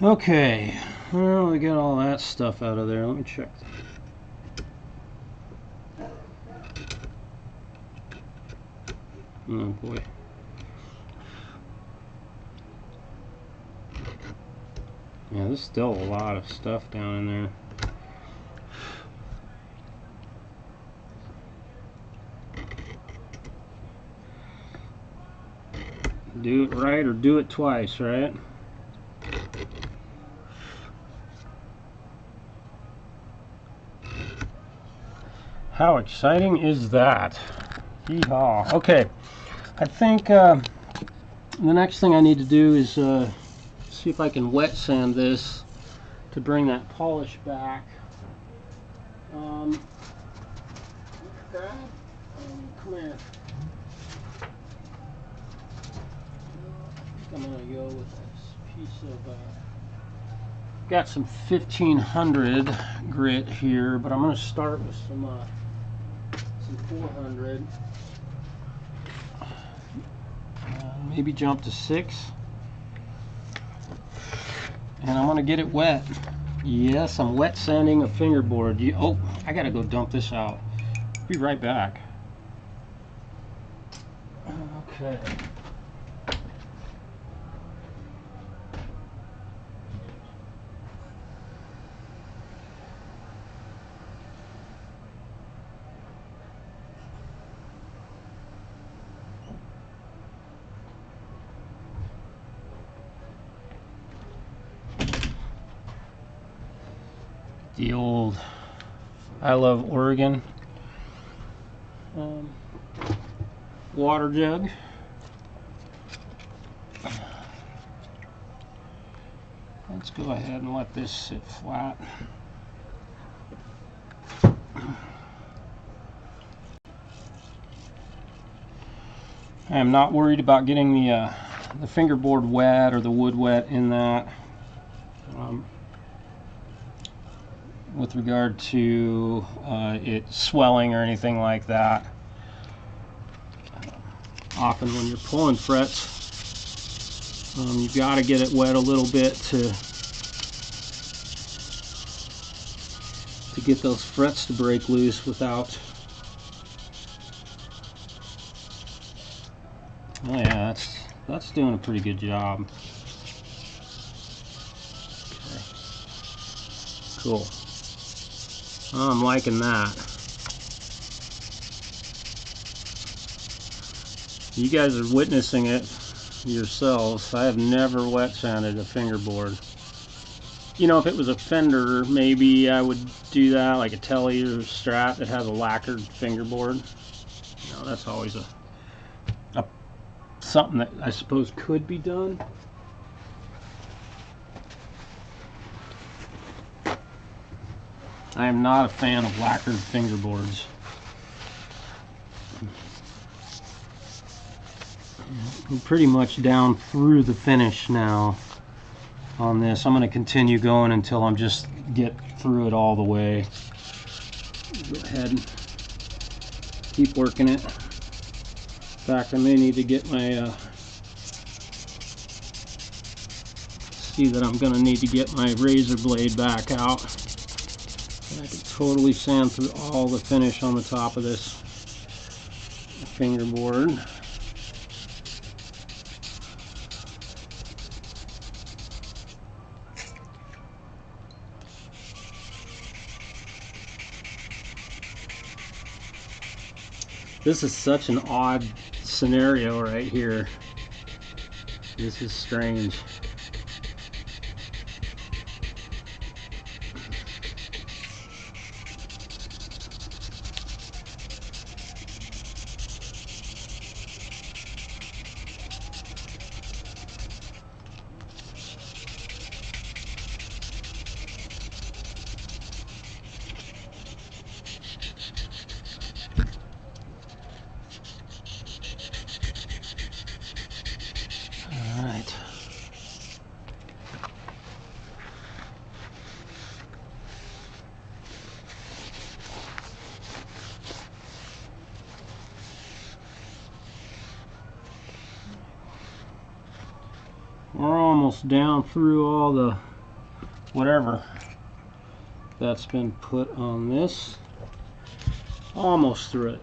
Okay, well, we got all that stuff out of there. Let me check. Oh boy. Yeah, there's still a lot of stuff down in there. Do it right or do it twice, right? How exciting is that? Yeehaw. Okay, I think the next thing I need to do is see if I can wet sand this to bring that polish back. Come here. I'm going to go with this piece of, got some 1500 grit here, but I'm going to start with some 400. Maybe jump to 6. And I'm going to get it wet. Yes, I'm wet sanding a fingerboard. Oh, I got to go dump this out. Be right back. Okay. the old I Love Oregon water jug. Let's go ahead and let this sit flat. I am not worried about getting the fingerboard wet or the wood wet in that. With regard to it swelling or anything like that. Often when you're pulling frets, you've got to get it wet a little bit to get those frets to break loose without. Oh yeah, that's doing a pretty good job. Okay. Cool. I'm liking that. You guys are witnessing it yourselves. I have never wet sanded a fingerboard. You know, if it was a Fender, maybe I would do that, like a Telly or Strat that has a lacquered fingerboard. You know, that's always something that I suppose could be done. I am not a fan of lacquered fingerboards. I'm pretty much down through the finish now on this. I'm going to continue going until I'm just get through it all the way. Go ahead and keep working it. In fact, I may need to get my see that I'm going to need to get my razor blade back out. I can totally sand through all the finish on the top of this fingerboard. This is such an odd scenario right here. This is strange. Alright. We're almost down through all the whatever that's been put on this. Almost through it.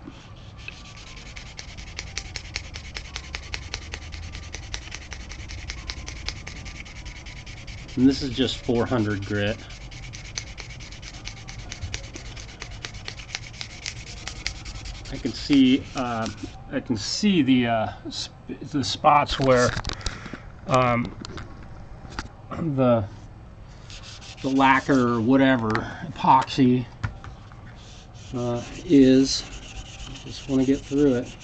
And this is just 400 grit. I can see the spots where the lacquer or whatever epoxy is. Just want to get through it.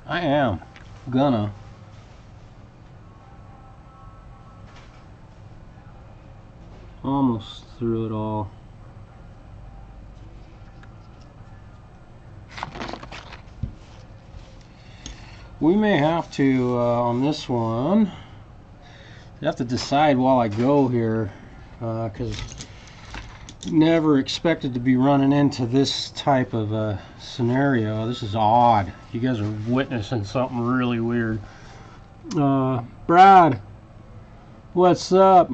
I am gonna almost through it all. We may have to on this one I have to decide while I go here, because never expected to be running into this type of scenario. This is odd. You guys are witnessing something really weird. Brad, what's up?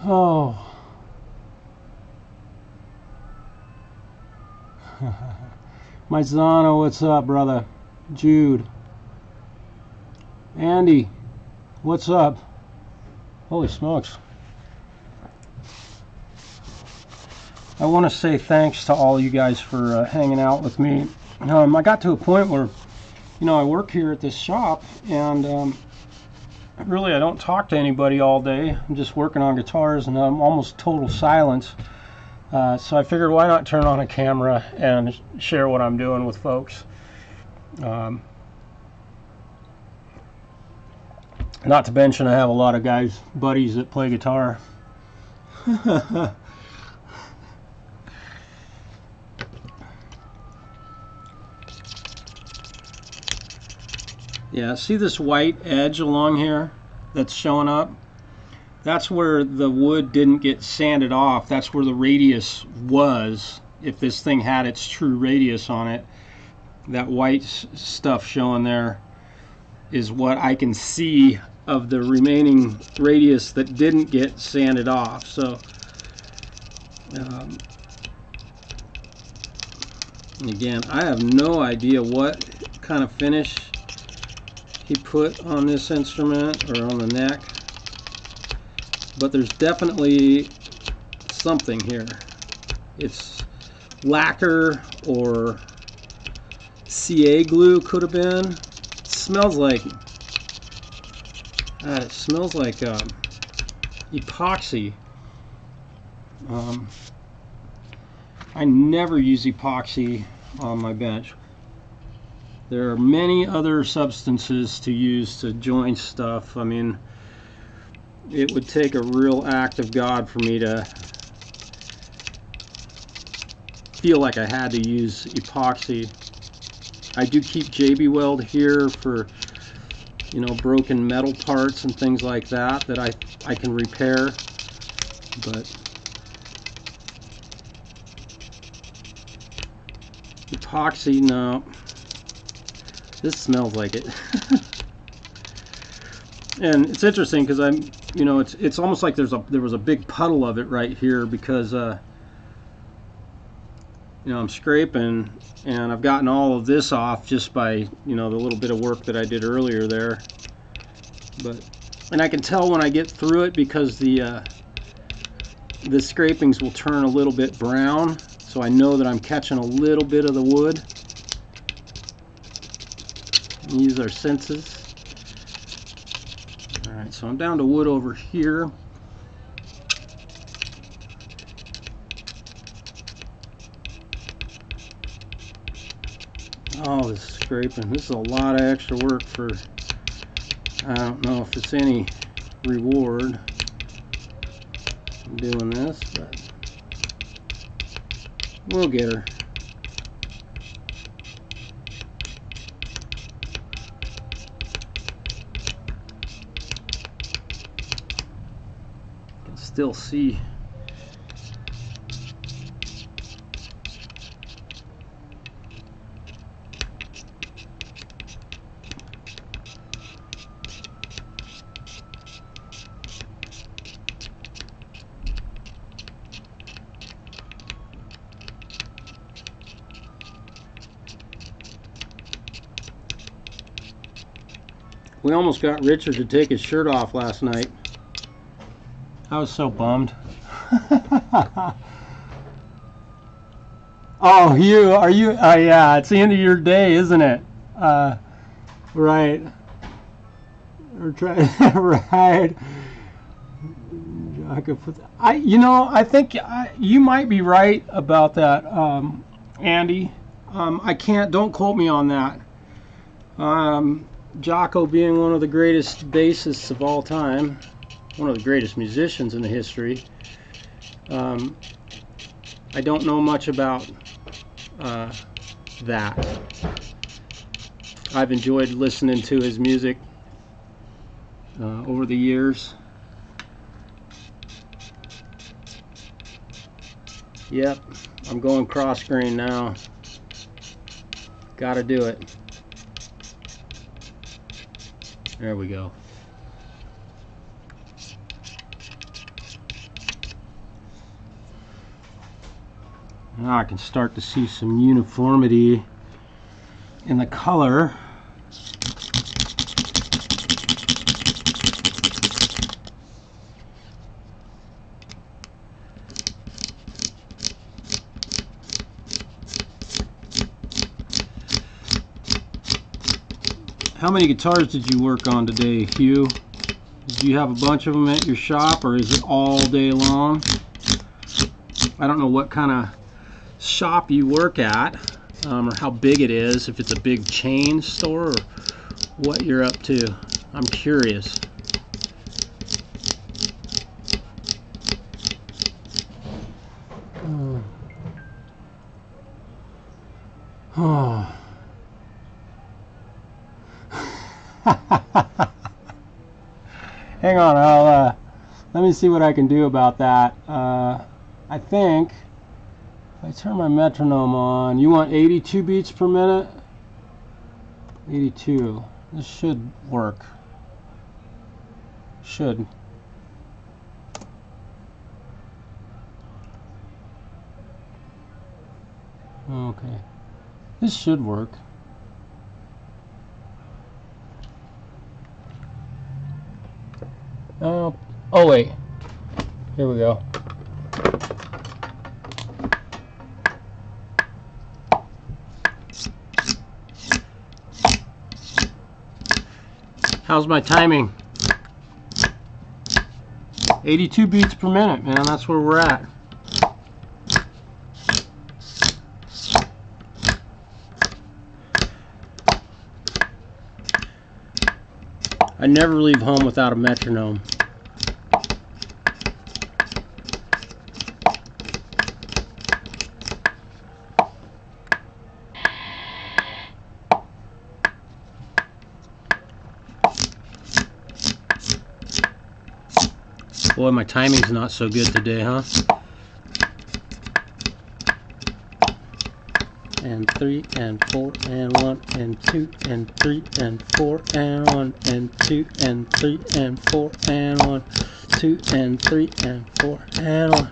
Oh. Maizano, what's up, brother? Jude. Andy, what's up? Holy smokes. I want to say thanks to all you guys for hanging out with me. I got to a point where, I work here at this shop, and really I don't talk to anybody all day. I'm just working on guitars, and I'm almost total silence. So I figured, why not turn on a camera and share what I'm doing with folks. Not to mention, I have a lot of buddies that play guitar. Yeah, see this white edge along here that's showing up? That's where the wood didn't get sanded off. That's where the radius was. If this thing had its true radius on it, that white stuff showing there is what I can see of the remaining radius that didn't get sanded off. So again, I have no idea what kind of finish he put on this instrument or on the neck, but there's definitely something here. It's lacquer or CA glue, could have been. It smells like epoxy. I never use epoxy on my bench. There are many other substances to use to join stuff. I mean, it would take a real act of God for me to feel like I had to use epoxy. I do keep JB Weld here for, broken metal parts and things like that I can repair, but epoxy, no. This smells like it. And it's interesting because it's almost like there was a big puddle of it right here, because I'm scraping, and I've gotten all of this off just by the little bit of work that I did earlier there. And I can tell when I get through it, because the scrapings will turn a little bit brown, so I know that I'm catching a little bit of the wood. Use our senses. Alright, so I'm down to wood over here. Oh, this scraping. This is a lot of extra work for, I don't know if it's any reward doing this, but we'll get her. Still see. We almost got Richard to take his shirt off last night. I was so bummed. Oh, are you? Yeah, it's the end of your day, isn't it? Right. We're trying, right. I think you might be right about that, Andy. Don't quote me on that. Jocko being one of the greatest bassists of all time, one of the greatest musicians in the history. I don't know much about that. I've enjoyed listening to his music over the years. Yep, I'm going cross grain now. Gotta do it. There we go. Now I can start to see some uniformity in the color. How many guitars did you work on today, Hugh? Do you have a bunch of them at your shop, or is it all day long? I don't know what kind of shop you work at, or how big it is, if it's a big chain store, or what you're up to. I'm curious. Oh. Hang on, I'll let me see what I can do about that. I think if I turn my metronome on, you want 82 beats per minute? 82. This should work. Should. Okay. This should work. Oh wait. Here we go. How's my timing? 82 beats per minute, man. That's where we're at. I never leave home without a metronome. Boy, my timing's not so good today, huh? And 3 and 4 and 1 and 2 and 3 and 4 and 1 and 2 and 3 and 4 and 1, 2 and 3 and 4 and 1.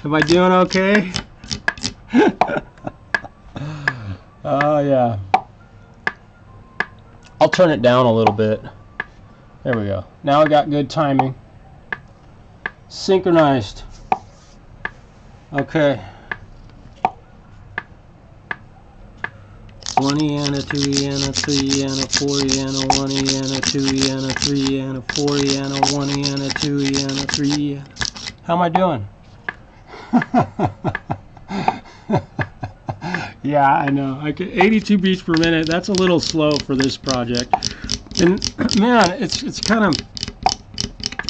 Am I doing okay? Oh yeah. I'll turn it down a little bit. There we go. Now I got good timing. Synchronized. Okay. 1E and a 2E and a 3E and a 4E and a 1E and a 2E and a 3E and a 4E and a 1E and a 2E and a 3E. How am I doing? Yeah, I know. 82 beats per minute. That's a little slow for this project. And man, it's kind of.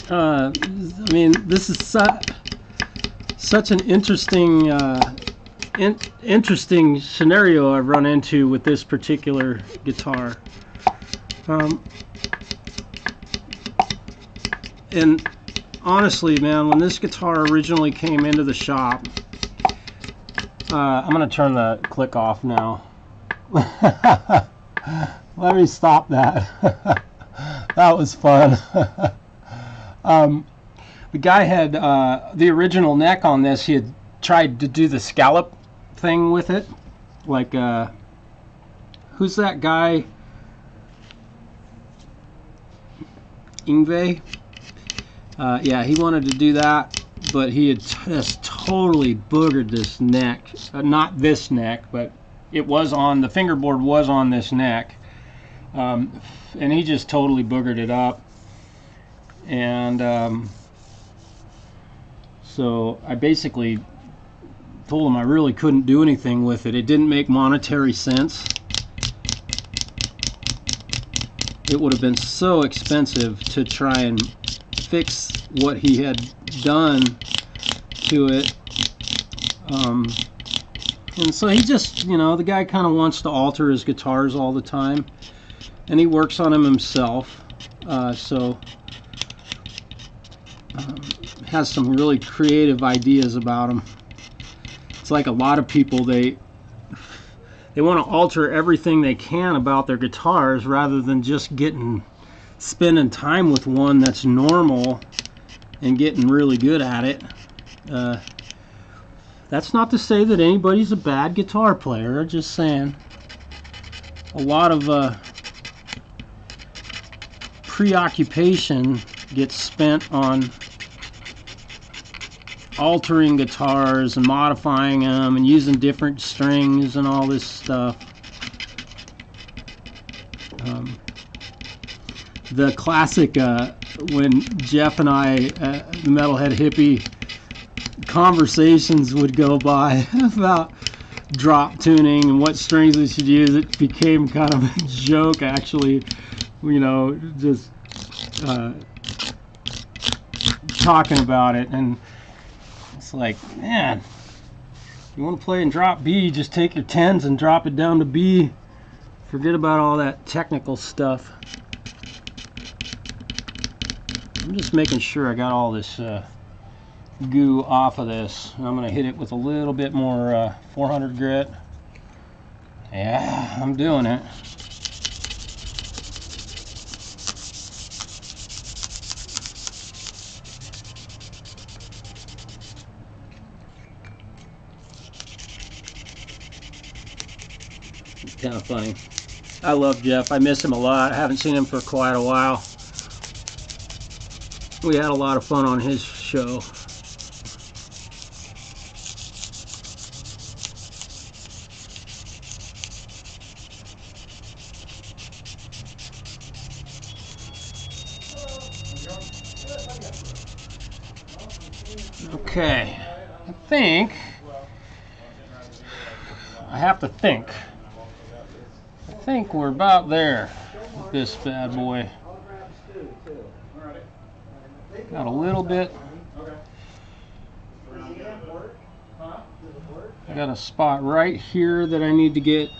I mean, this is such an interesting interesting scenario I've run into with this particular guitar. And honestly, man, when this guitar originally came into the shop, I'm going to turn the click off now. Let me stop that. That was fun. The guy had the original neck on this. He had tried to do the scallop thing with it. Like, who's that guy? Ingve? Yeah, he wanted to do that, but he had just totally boogered this neck. Not this neck, but it was on, the fingerboard was on this neck. And he just totally boogered it up. And so I basically told him I really couldn't do anything with it. It didn't make monetary sense. It would have been so expensive to try and fix what he had done to it. And so he just, you know, the guy kind of wants to alter his guitars all the time. and he works on them himself. So has some really creative ideas about them. It's like a lot of people, they want to alter everything they can about their guitars rather than just spending time with one that's normal and getting really good at it. That's not to say that anybody's a bad guitar player, just saying. A lot of preoccupation gets spent on altering guitars and modifying them and using different strings and all this stuff. The classic, when Jeff and I, the Metalhead Hippie, conversations would go by about drop tuning and what strings we should use, it became kind of a joke, actually, you know, just talking about it. And it's like, man, you want to play in drop B, just take your 10s and drop it down to B. Forget about all that technical stuff. I'm just making sure I got all this goo off of this. I'm going to hit it with a little bit more 400 grit. Yeah, I'm doing it. It's kind of funny. I love Jeff. I miss him a lot. I haven't seen him for quite a while. We had a lot of fun on his show. Okay, I have to think. I think we're about there with this bad boy. Got a little bit. I got a spot right here that I need to get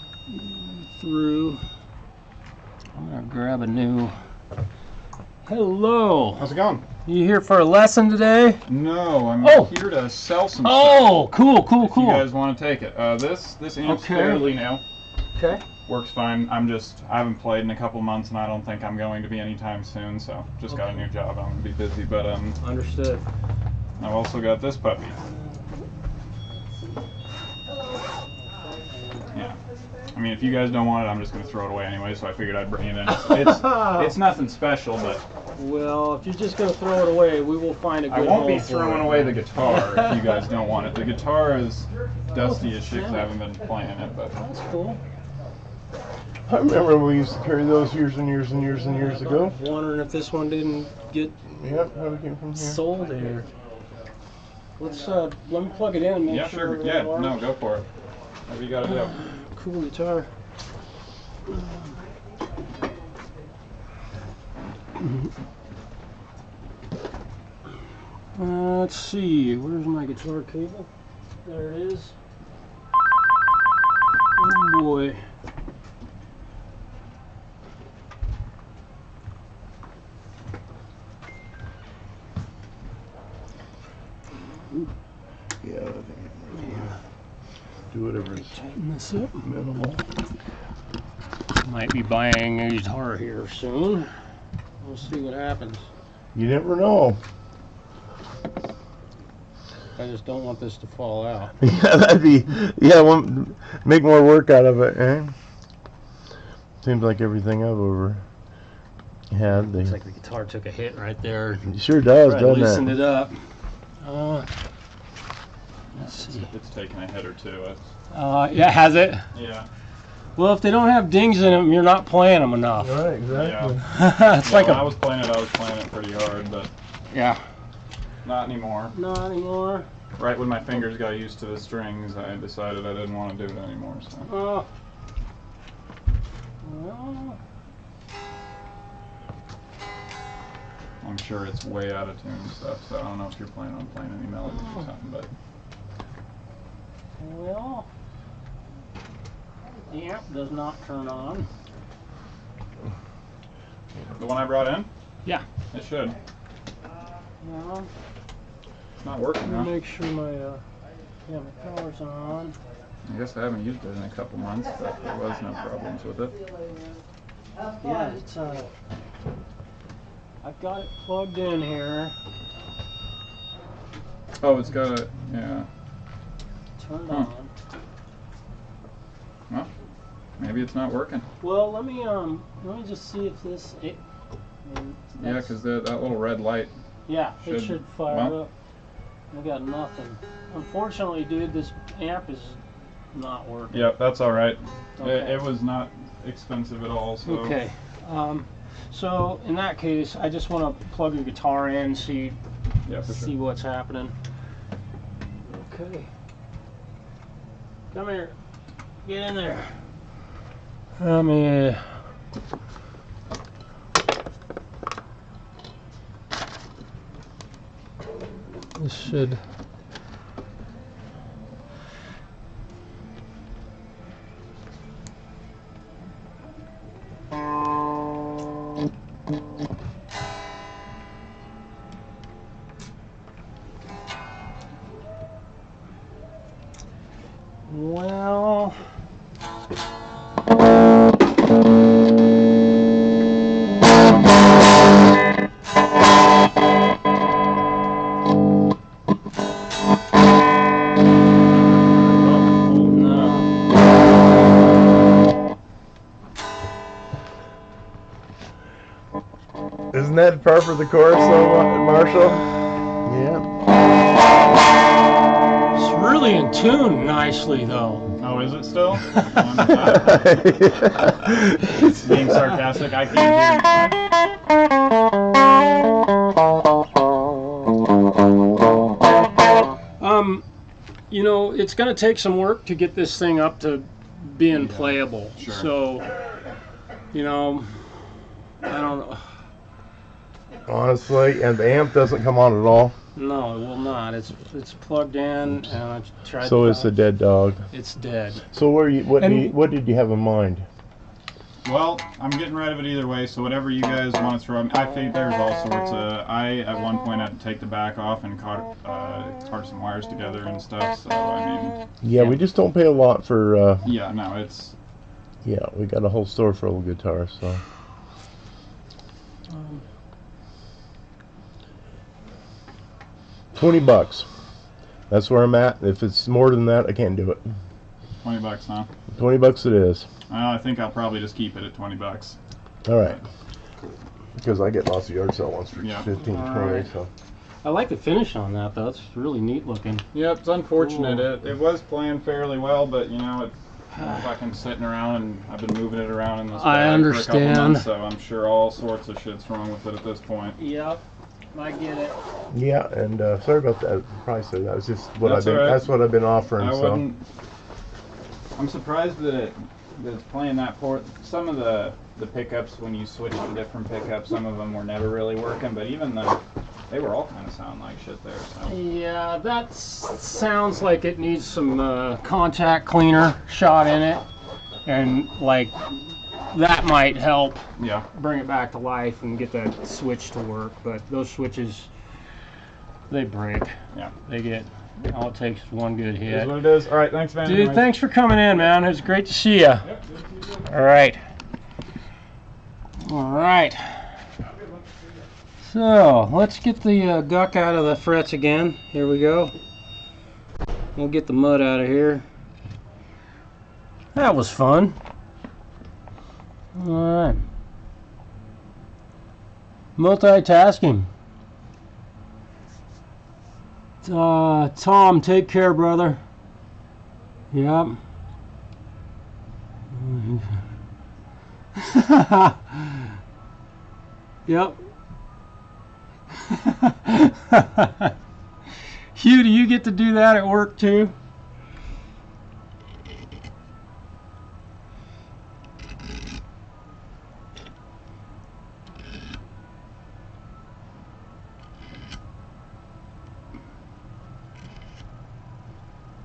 through. I'm gonna grab a new. Hello. How's it going? You here for a lesson today? No, I'm here to sell some stuff. Oh, cool. If you guys want to take it. This amp's fairly new. Okay. Works fine. I haven't played in a couple months, and I don't think I'm going to be anytime soon. So just got a new job. I'm gonna be busy, but Understood. I've also got this puppy. Yeah. I mean, if you guys don't want it, I'm just gonna throw it away anyway. So I figured I'd bring it in. It's nothing special, but. Well, if you're just going to throw it away, we will find a good I won't be home for throwing it. away the guitar if you guys don't want it. The guitar is dusty as shit because I haven't been playing it, but. That's cool. I remember we used to carry those years and years and years and years ago. I'm wondering if this one didn't get Yep, how we came from here. sold here. Let's let me plug it in and make Yeah, sure. sure. Yeah, no, go for it. Whatever you gotta do. Cool guitar. Let's see, where's my guitar cable? There it is. Oh boy. Yeah, do whatever is Tighten this up. minimal. Might be buying a guitar here soon. We'll see what happens. You never know. I just don't want this to fall out. Yeah, that'd be, make more work out of it, eh? Seems like everything I've ever had. Looks like the guitar took a hit right there. It sure does, Right, doesn't loosened it? it up. Let's see. It's taken a hit or two. Yeah, has it? Yeah. Well, if they don't have dings in them, you're not playing them enough. Right, exactly. It's like when I was playing it pretty hard, but yeah. not anymore. Not anymore. Right when my fingers got used to the strings, I decided I didn't want to do it anymore. So. Well. I'm sure it's way out of tune and stuff, so I don't know if you're planning on playing any melodies or something, but. The amp does not turn on. The one I brought in? Yeah. It should. Well, It's not working let now. me make sure my my power's on. I guess I haven't used it in a couple months, but there was no problems with it. Yeah, it's I've got it plugged in here. Oh, it's got a, yeah. Turned on. Well, maybe it's not working. Well, let me just see if this. I mean, Yeah, because that little red light. yeah, it should- should fire well. up. I got nothing. Unfortunately, dude, this amp is not working. Yep, that's all right. Okay. It was not expensive at all. So. Okay. So in that case, I just want to plug your guitar in, see Yeah, for see sure. what's happening. Okay. Come here. Get in there. Let me. This should. Well, Isn't that par for the course, though, Marshall? Yeah. it's really in tune nicely, though. Oh, is it still? Being sarcastic, I can't You know, it's going to take some work to get this thing up to being playable. Sure. So, you know, I don't know. Honestly, and the amp doesn't come on at all. No, it will not. It's plugged in, and I've tried. So it's a dead dog. It's dead. So what And- what did you have in mind? Well, I'm getting rid of it either way, so whatever you guys want to throw. I think there's all sorts of. I at one point had to take the back off and cart some wires together and stuff. So I mean, Yeah, we just don't pay a lot for. yeah, no, it's. Yeah, we got a whole store full of guitars, so. $20. That's where I'm at. If it's more than that, I can't do it. $20, huh? $20 it is. Well, I think I'll probably just keep it at $20. All right. Because I get lots of yard sale ones for Yeah. 15, All 20. right. So. I like the finish on that, though. It's really neat looking. Yep, it's unfortunate. Cool. It was playing fairly well, but you know, it's fucking sitting around, and I've been moving it around in this I bag for a couple understand. months, so I'm sure all sorts of shit's wrong with it at this point. Yep, I get it. Yeah, and sorry about that price. That was just what That's I've been. all right. That's what I've been offering. I So. wouldn't. I'm surprised that it's playing that port. Some of the pickups, when you switch to different pickups, some of them were never really working, but even they were all kind of sound like shit there. So. Yeah, that sounds like it needs some contact cleaner shot in it, and like that might help Yeah. bring it back to life and get that switch to work. But those switches, they break. Yeah. They get. All it takes is one good It hit. is what it is. All right, thanks, man. Dude, Anyways. thanks for coming in, man. It was great to see you. Yep, good to see you. All right. All right. So let's get the guck out of the frets again. Here we go. We'll get the mud out of here. That was fun. All right. Multitasking. Tom, take care, brother. Yep. Yep. Hugh, do you get to do that at work too?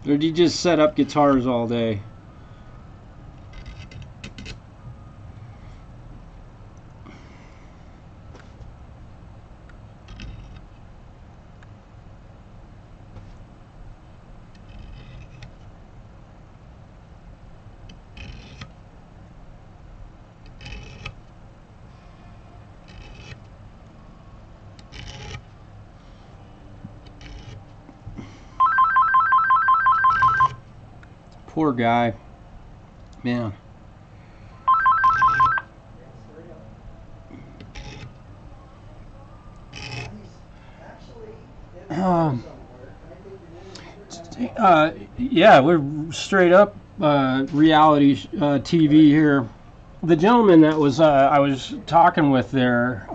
Or do you just set up guitars all day? Poor guy, man. Yeah, we're straight up reality TV here. The gentleman that was I was talking with there,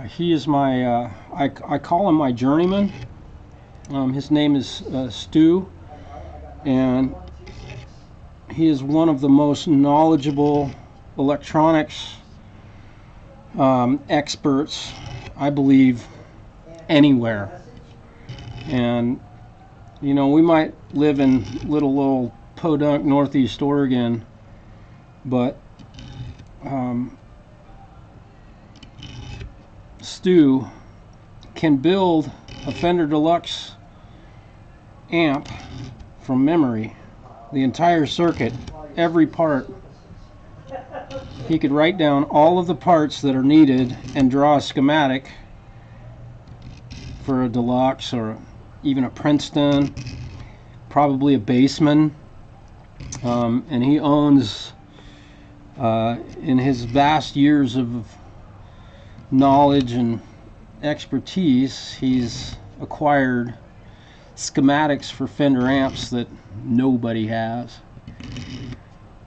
he is my I call him my journeyman. His name is Stu, and he is one of the most knowledgeable electronics experts, I believe, anywhere. And you know, we might live in little old podunk Northeast Oregon, but Stu can build a Fender Deluxe amp from memory, the entire circuit, every part. He could write down all of the parts that are needed and draw a schematic for a Deluxe or even a Princeton, probably a Bassman. And he owns, in his vast years of knowledge and expertise, he's acquired schematics for Fender amps that nobody has,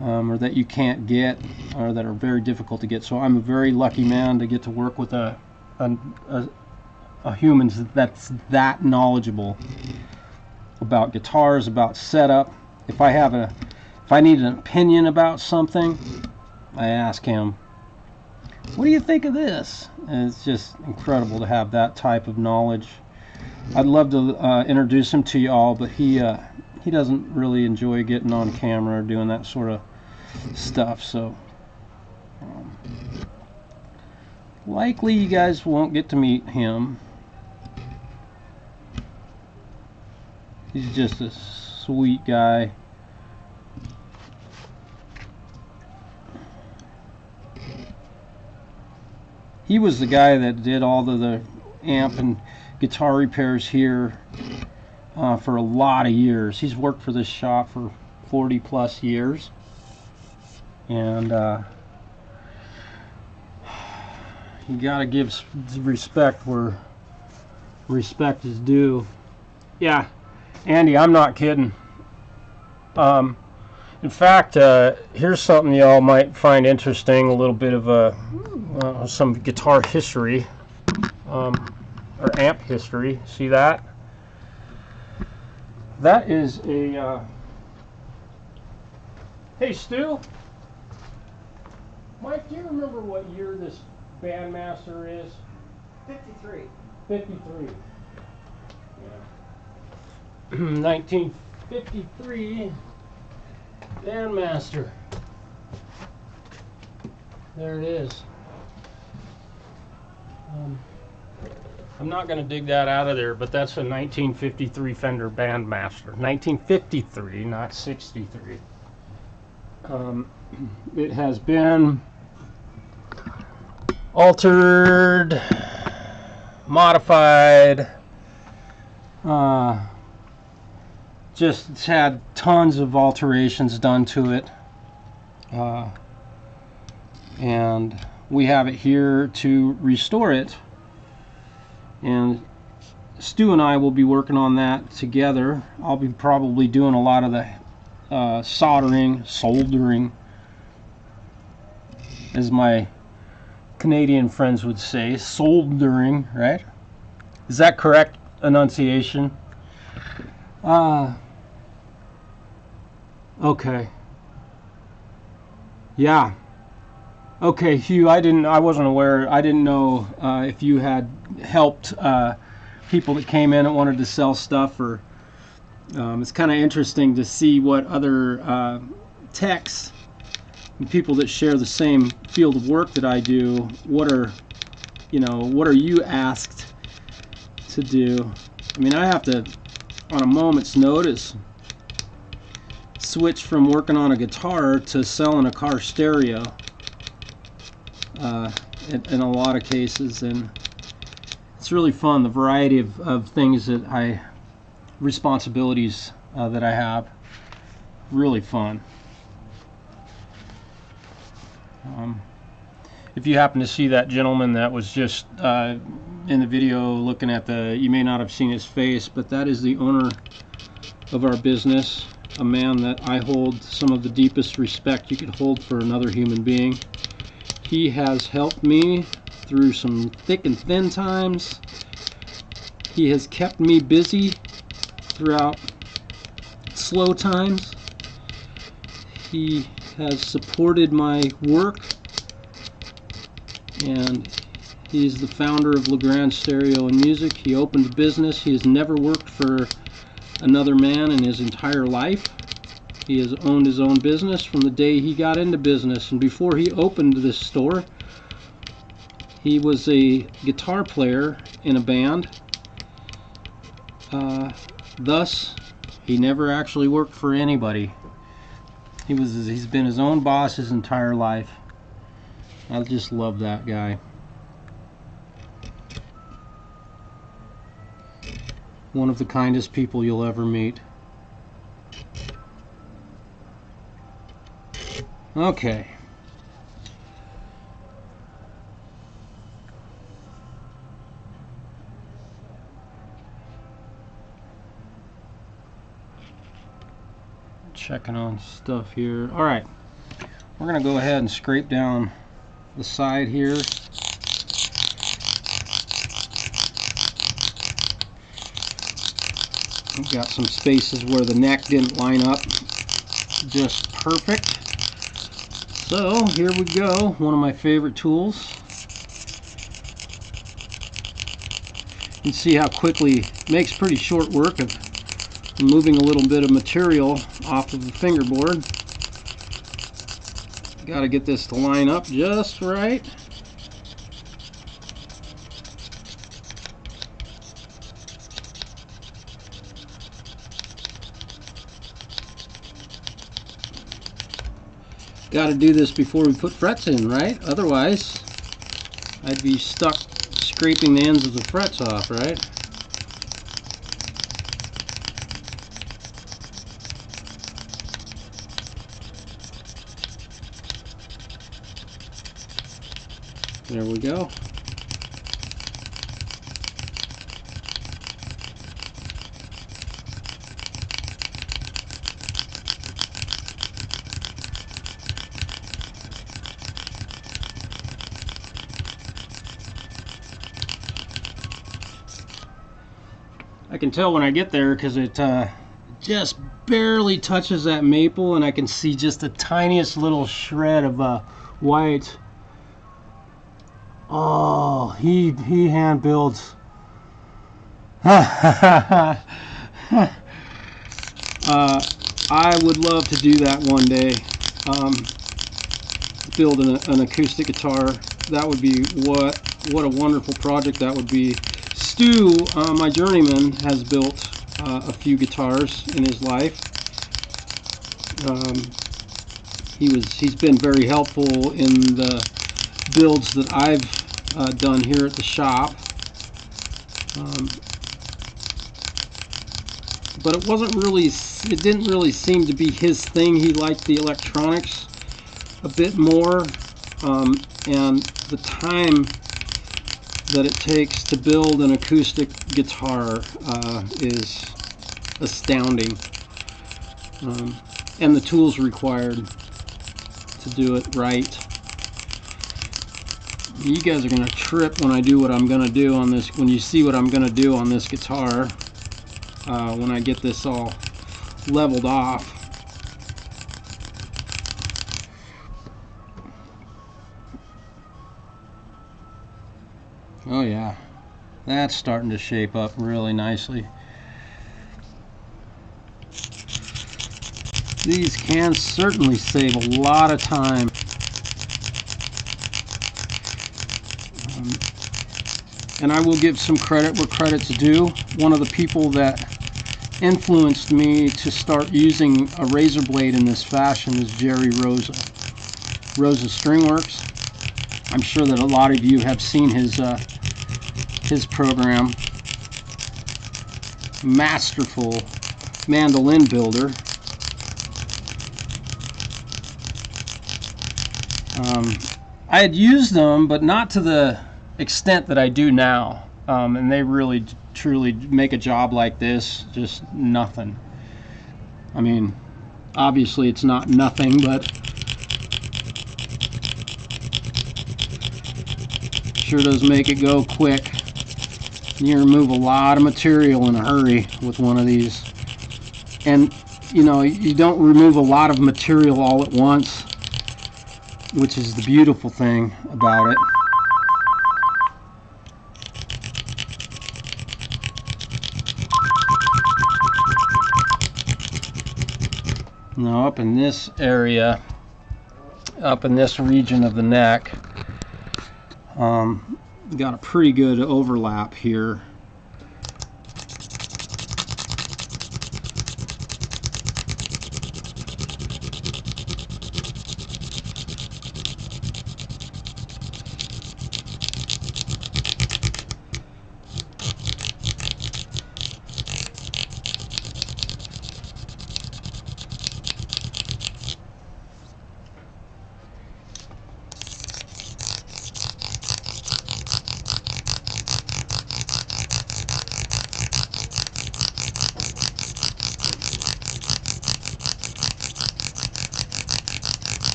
or that you can't get, or that are very difficult to get. So I'm a very lucky man to get to work with a human that's that knowledgeable about guitars, about setup. If I need an opinion about something, I ask him, what do you think of this? And it's just incredible to have that type of knowledge. I'd love to introduce him to you all, but he doesn't really enjoy getting on camera or doing that sort of stuff, so likely you guys won't get to meet him. He's just a sweet guy. He was the guy that did all the amp and guitar repairs here for a lot of years. He's worked for this shop for 40 plus years, and you gotta give respect where respect is due. Yeah, Andy, I'm not kidding. In fact, here's something y'all might find interesting, a little bit of some guitar history, or amp history. See that? That is a... Hey, Stu? Mike, do you remember what year this Bandmaster is? 53. 53. Yeah. 1953 Bandmaster. There it is. I'm not going to dig that out of there, but that's a 1953 Fender Bandmaster. 1953, not 63. It has been altered, modified, just it's had tons of alterations done to it, and we have it here to restore it, and Stu and I will be working on that together. I'll be probably doing a lot of the soldering, as my Canadian friends would say, soldering, right? Is that correct enunciation? Okay. Yeah. Okay, Hugh, I wasn't aware, I didn't know if you had helped people that came in and wanted to sell stuff, or it's kind of interesting to see what other techs and people that share the same field of work that I do, what are you asked to do. I mean, I have to, on a moment's notice, switch from working on a guitar to selling a car stereo in a lot of cases, and it's really fun, the variety of things that responsibilities that I have. Really fun. If you happen to see that gentleman that was just in the video looking at you may not have seen his face, but that is the owner of our business, a man that I hold some of the deepest respect you could hold for another human being. He has helped me through some thick and thin times. He has kept me busy throughout slow times. He has supported my work, and he's the founder of LeGrand Stereo and Music. He opened a business. He has never worked for another man in his entire life. He has owned his own business from the day he got into business, and before he opened this store, he was a guitar player in a band. Thus, he never actually worked for anybody. He's been his own boss his entire life. I just love that guy. One of the kindest people you'll ever meet. Okay. Checking on stuff here. Alright, we're going to go ahead and scrape down the side here. We've got some spaces where the neck didn't line up just perfect. So here we go, one of my favorite tools. You can see how quickly it makes pretty short work of removing a little bit of material off of the fingerboard. Got to get this to line up just right. Got to do this before we put frets in, right? Otherwise, I'd be stuck scraping the ends of the frets off, right? There we go. I can tell when I get there because it just barely touches that maple, and I can see just the tiniest little shred of white. Oh, he hand builds. I would love to do that one day. Build an acoustic guitar. That would be what a wonderful project that would be. Stu, my journeyman, has built a few guitars in his life. He's been very helpful in the builds that I've done here at the shop. But it didn't really seem to be his thing. He liked the electronics a bit more, and the time that it takes to build an acoustic guitar is astounding, and the tools required to do it right. You guys are gonna trip when I do what I'm gonna do on this, when you see what I'm gonna do on this guitar, when I get this all leveled off. Oh yeah, that's starting to shape up really nicely. These can certainly save a lot of time. And I will give some credit where credit's due. One of the people that influenced me to start using a razor blade in this fashion is Jerry Rosa. Rosa Stringworks. I'm sure that a lot of you have seen his program. Masterful mandolin builder. I had used them, but not to the extent that I do now. And they really, truly make a job like this just nothing. I mean, obviously it's not nothing, but sure does make it go quick. You remove a lot of material in a hurry with one of these. And, you know, you don't remove a lot of material all at once, which is the beautiful thing about it. Now up in this area, up in this region of the neck, got a pretty good overlap here.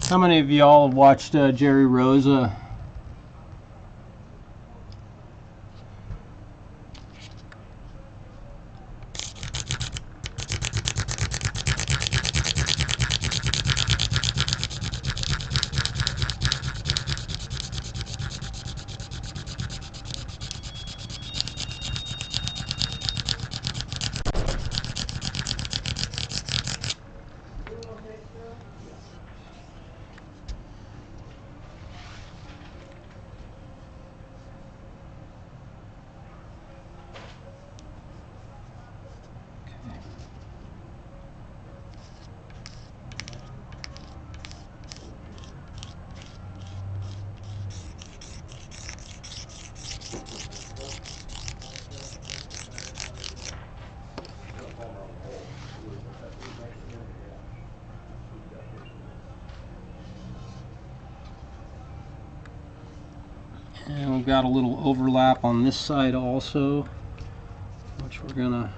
How many of y'all have watched Jerry Rosa? And we've got a little overlap on this side also, which we're gonna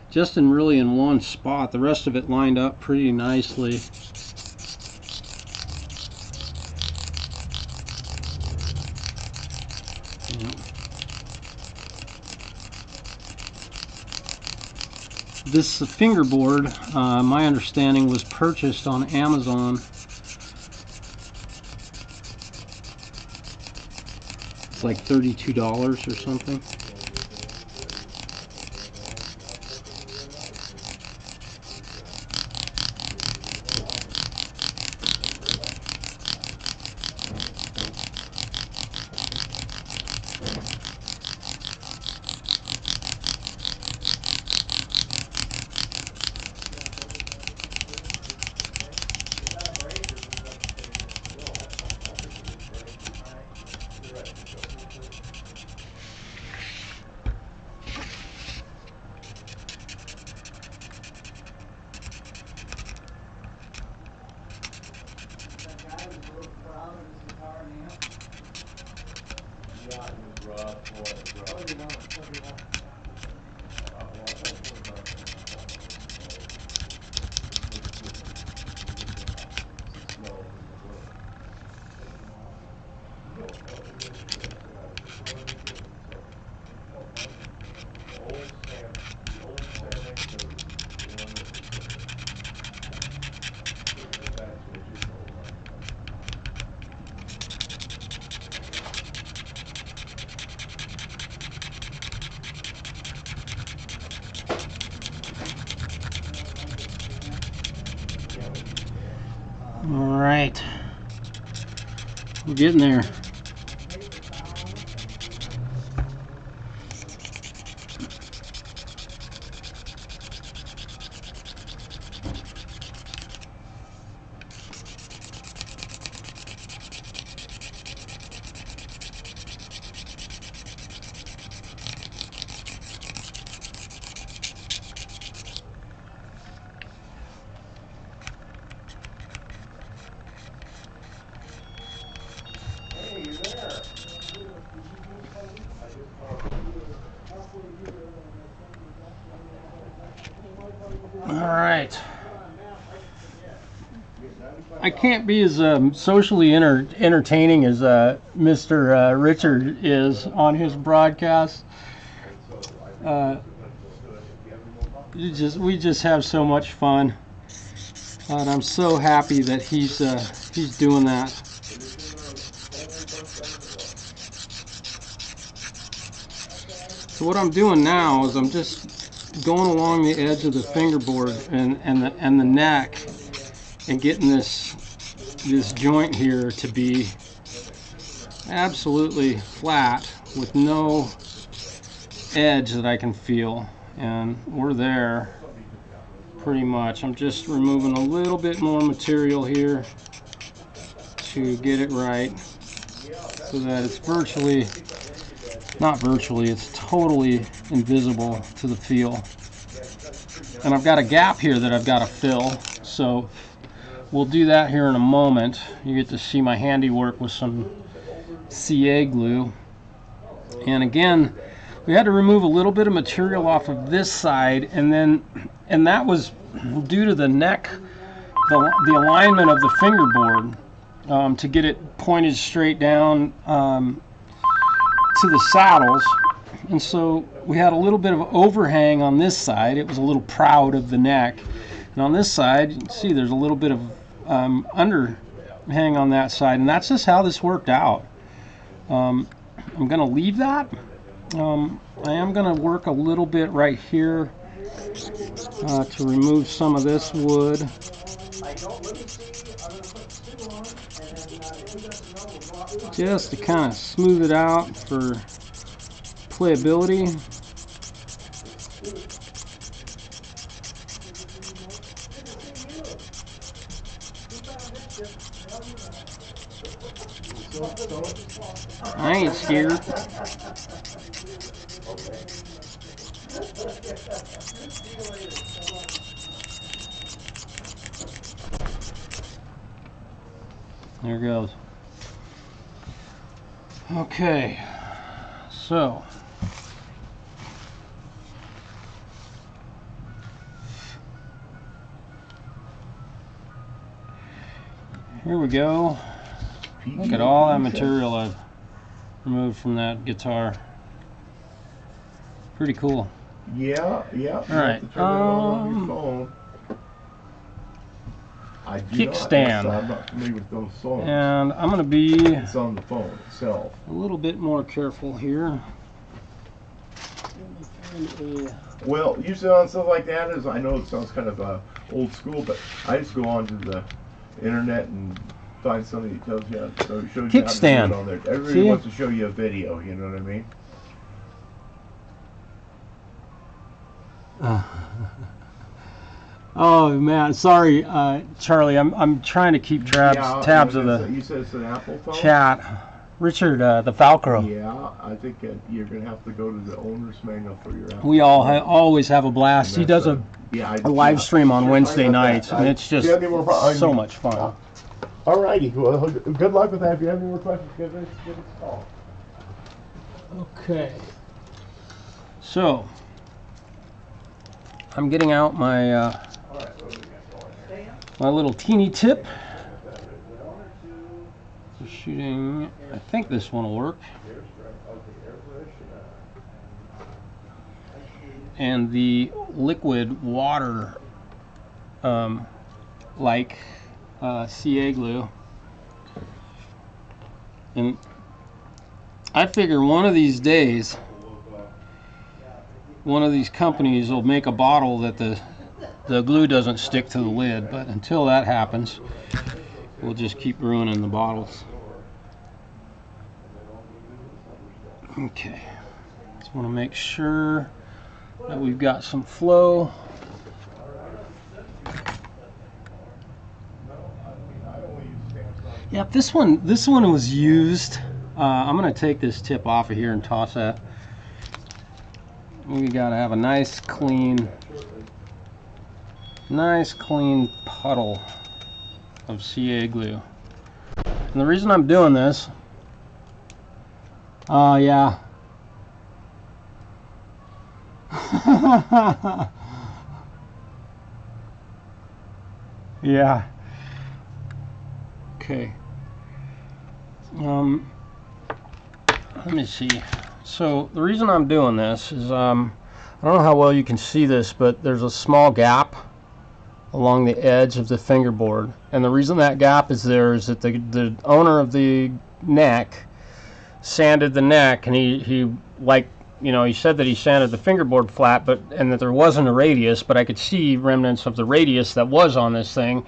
just really in one spot. The rest of it lined up pretty nicely. This fingerboard, my understanding, was purchased on Amazon. It's like $32 or something. Alright, we're getting there. All right. I can't be as socially entertaining as Mr. Richard is on his broadcast. We just have so much fun, and I'm so happy that he's doing that. So what I'm doing now is I'm just going along the edge of the fingerboard and the neck, and getting this joint here to be absolutely flat with no edge that I can feel, and we're there pretty much. I'm just removing a little bit more material here to get it right so that it's it's totally invisible to the feel. And I've got a gap here that I've got to fill, so we'll do that here in a moment. You get to see my handiwork with some CA glue. And again, we had to remove a little bit of material off of this side, and that was due to the neck, the alignment of the fingerboard, to get it pointed straight down to the saddles. And so we had a little bit of overhang on this side. It was a little proud of the neck. And on this side, you can see there's a little bit of underhang on that side, and that's just how this worked out. I'm going to leave that. I am going to work a little bit right here to remove some of this wood. Just to kind of smooth it out for playability. I ain't scared. There it goes. Okay, so here we go. Look at all that material I've removed from that guitar. Pretty cool. Yeah. All right. Kickstand. I'm not familiar with those songs. And I'm going to be It's on the phone itself. a little bit more careful here. Well, usually on stuff like that, I know it sounds kind of old school, but I just go onto the internet and find somebody that tells you, so it shows you how to do it on there. Everybody wants to show you a video, you know what I mean? Oh man, sorry, Charlie. I'm trying to keep tabs of the you said it's an Apple phone? chat. Richard, the Falcro. Yeah, I think you're gonna have to go to the owner's manual for your Apple. We always have a blast. He does a live stream on Wednesday nights, and it's just so much fun. Alrighty, well, good luck with that. If you have any more questions, give us a call. Okay. So, I'm getting out my my little teeny tip. So shooting, I think this one will work. And the liquid water like CA glue. And I figure one of these days one of these companies will make a bottle that the glue doesn't stick to the lid, but until that happens, we'll just keep ruining the bottles. Okay, just want to make sure that we've got some flow. Yep, this one was used. I'm going to take this tip off of here and toss that. We gotta have a nice clean puddle of CA glue. And the reason I'm doing this, yeah. Yeah. Okay. Let me see. So the reason I'm doing this is I don't know how well you can see this, but there's a small gap along the edge of the fingerboard, and the reason that gap is there is that the owner of the neck sanded the neck, and he like, you know, he said that he sanded the fingerboard flat, but and that there wasn't a radius, but I could see remnants of the radius that was on this thing.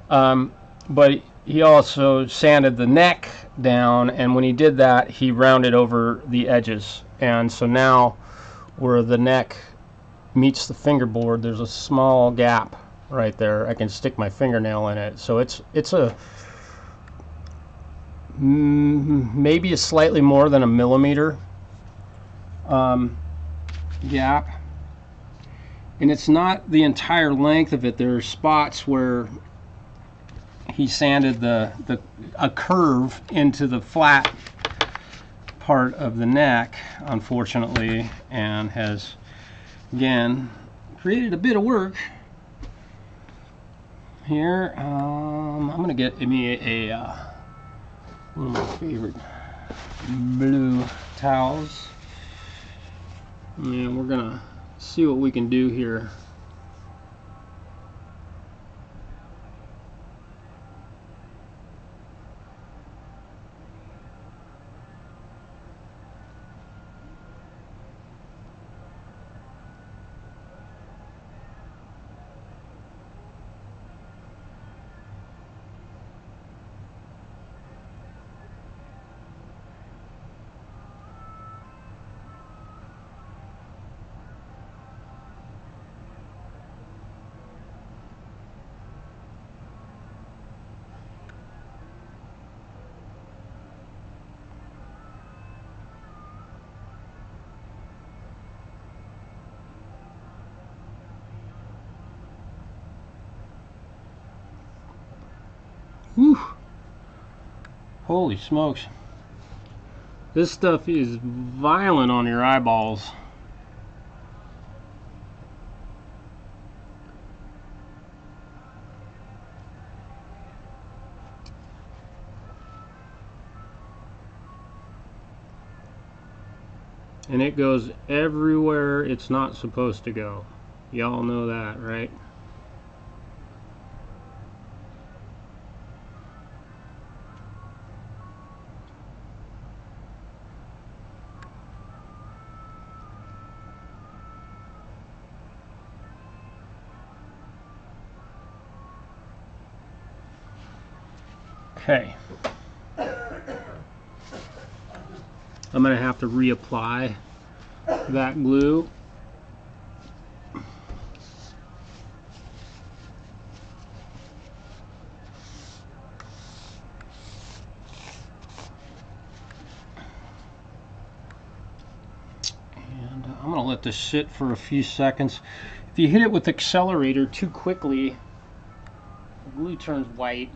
But he also sanded the neck down, and when he did that, he rounded over the edges, and so now where the neck meets the fingerboard, there's a small gap right there. I can stick my fingernail in it, so it's a maybe a slightly more than a millimeter gap, and it's not the entire length of it. There are spots where he sanded a curve into the flat part of the neck, unfortunately, and has again created a bit of work here. I'm gonna get me one of my favorite blue towels, and we're gonna see what we can do here. Whew. Holy smokes. This stuff is violent on your eyeballs. And it goes everywhere it's not supposed to go. Y'all know that, right? Okay. I'm going to have to reapply that glue. And I'm going to let this sit for a few seconds. If you hit it with the accelerator too quickly, the glue turns white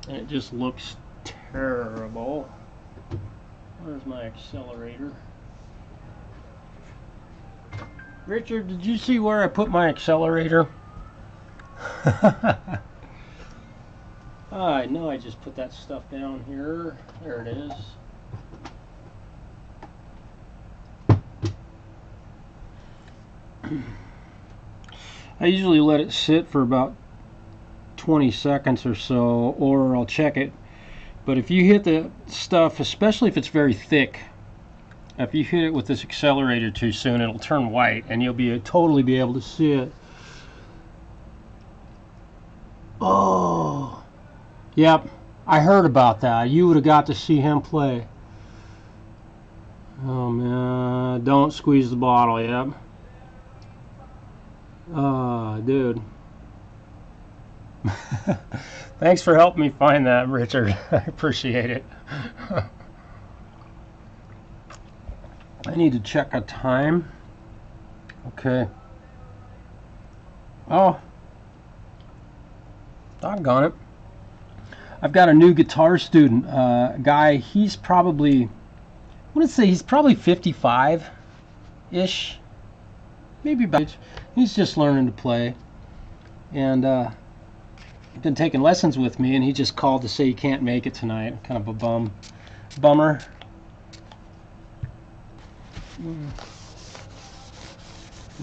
and it just looks terrible. Where's my accelerator? Richard, did you see where I put my accelerator? I know I just put that stuff down here. There it is. I usually let it sit for about 20 seconds or so, or I'll check it. But if you hit the stuff, especially if it's very thick, if you hit it with this accelerator too soon, it'll turn white and you'll totally be able to see it. Oh, yep, I heard about that. You would have got to see him play. Oh man, don't squeeze the bottle, yep. Oh, dude. Thanks for helping me find that, Richard. I appreciate it. I need to check a time. Okay. Oh. Doggone it. I've got a new guitar student. Guy, he's probably, I want to say he's probably 55-ish. Maybe about. He's just learning to play. And been taking lessons with me, and he just called to say he can't make it tonight. Kind of a bummer.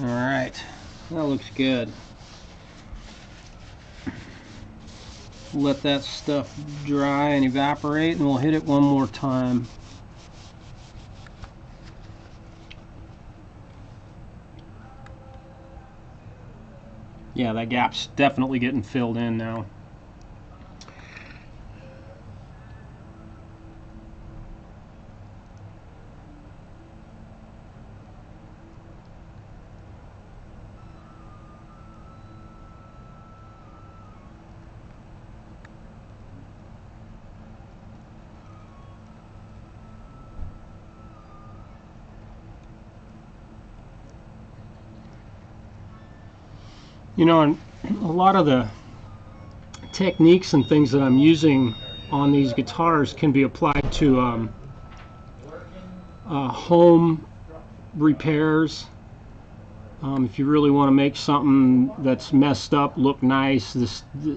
All right, that looks good. Let that stuff dry and evaporate, and we'll hit it one more time. Yeah, that gap's definitely getting filled in now. You know, and a lot of the techniques and things that I'm using on these guitars can be applied to home repairs. If you really want to make something that's messed up look nice, the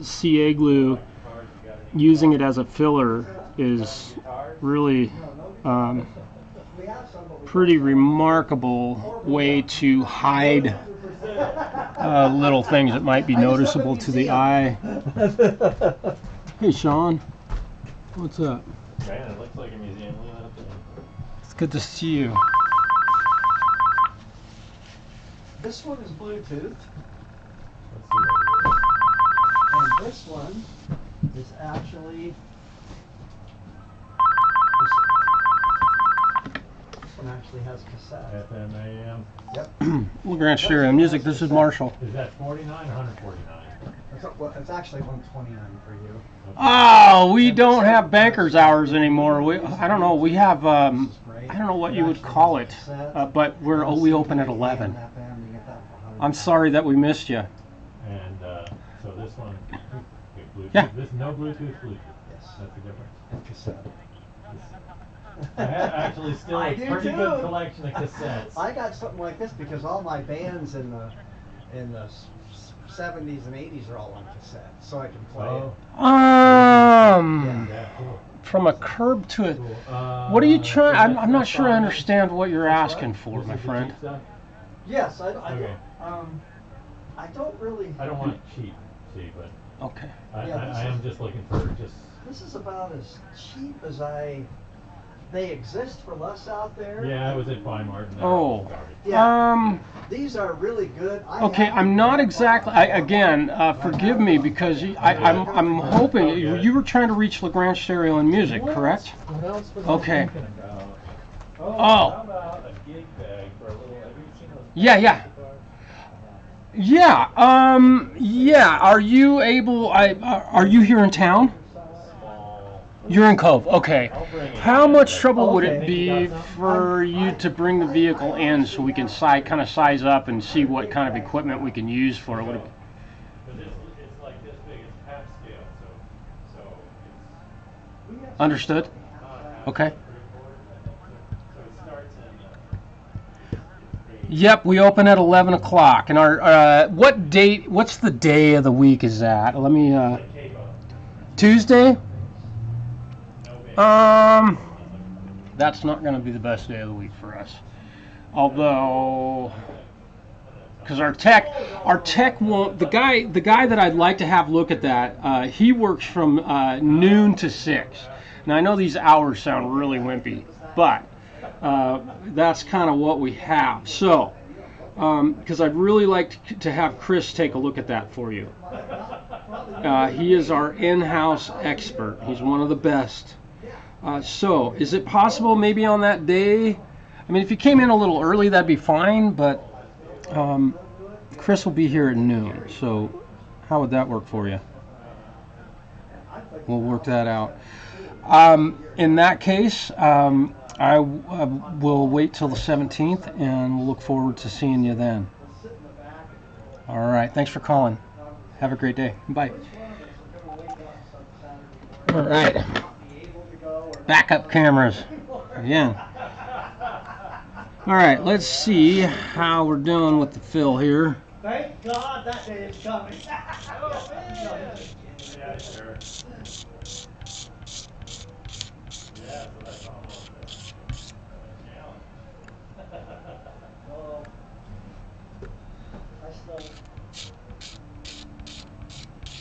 CA glue, using it as a filler is really pretty remarkable way to hide little things that might be noticeable to the eye. Hey Sean, what's up? Man, it looks like a museum. It's good to see you. This one is Bluetooth, Let's see what and this one is actually. This one actually has cassette. it is. FM, AM. Yep. LeGrand Stereo Music, this is Marshall. Is that 49 or 149? Well, it's actually 129 for you. Oh, we don't have banker's hours anymore. I don't know, we have, I don't know what you would call it, but we open at 11. I'm sorry that we missed you. And so this one, Bluetooth. Yeah. This no Bluetooth. Yes. That's the difference. And cassette. I have actually still I a do pretty too. good collection of cassettes. I got something like this because all my bands in the 70s and 80s are all on cassette, so I can play it. Yeah, cool. From a curb to a, Cool. what are you trying, so I'm not that's sure I fine. understand what you're asking for, This my is the friend. cheap stuff? Yes, Okay. I don't really. I don't want cheap, but Okay. I am just looking for just. This is about as cheap as they exist for less out there. Yeah, I was at Fine Mart. Oh. Yeah. These are really good. Okay, I'm not exactly. Again, forgive me because I'm hoping you were trying to reach LeGrand Stereo and Music, correct? What else was Okay. I thinking about? Oh. How about a gig bag for a little? Have you seen those? Yeah. Yeah. Are you able? Are you here in town? You're in Cove. Okay. How much trouble would it be for you to bring the vehicle in so we can kind of size up and see what kind of equipment we can use for it? Because it's like this big, it's half scale, so it's. Understood. Okay. So it starts in. Yep, we open at 11 o'clock. And our what's the day of the week is that? Let me Tuesday? That's not going to be the best day of the week for us. Although, because our tech won't. The guy that I'd like to have look at that, he works from noon to 6. Now I know these hours sound really wimpy, but that's kind of what we have. So, because I'd really like to have Chris take a look at that for you. He is our in-house expert. He's one of the best. So, is it possible maybe on that day? I mean, if you came in a little early, that'd be fine, but Chris will be here at noon. So, how would that work for you? We'll work that out. In that case, I will wait till the 17th, and we'll look forward to seeing you then. All right. Thanks for calling. Have a great day. Bye. All right. Backup cameras again. All right, let's see how we're doing with the fill here. Thank God that day is coming. Yeah, sure. Yeah, so that's almost a challenge. Well, I still.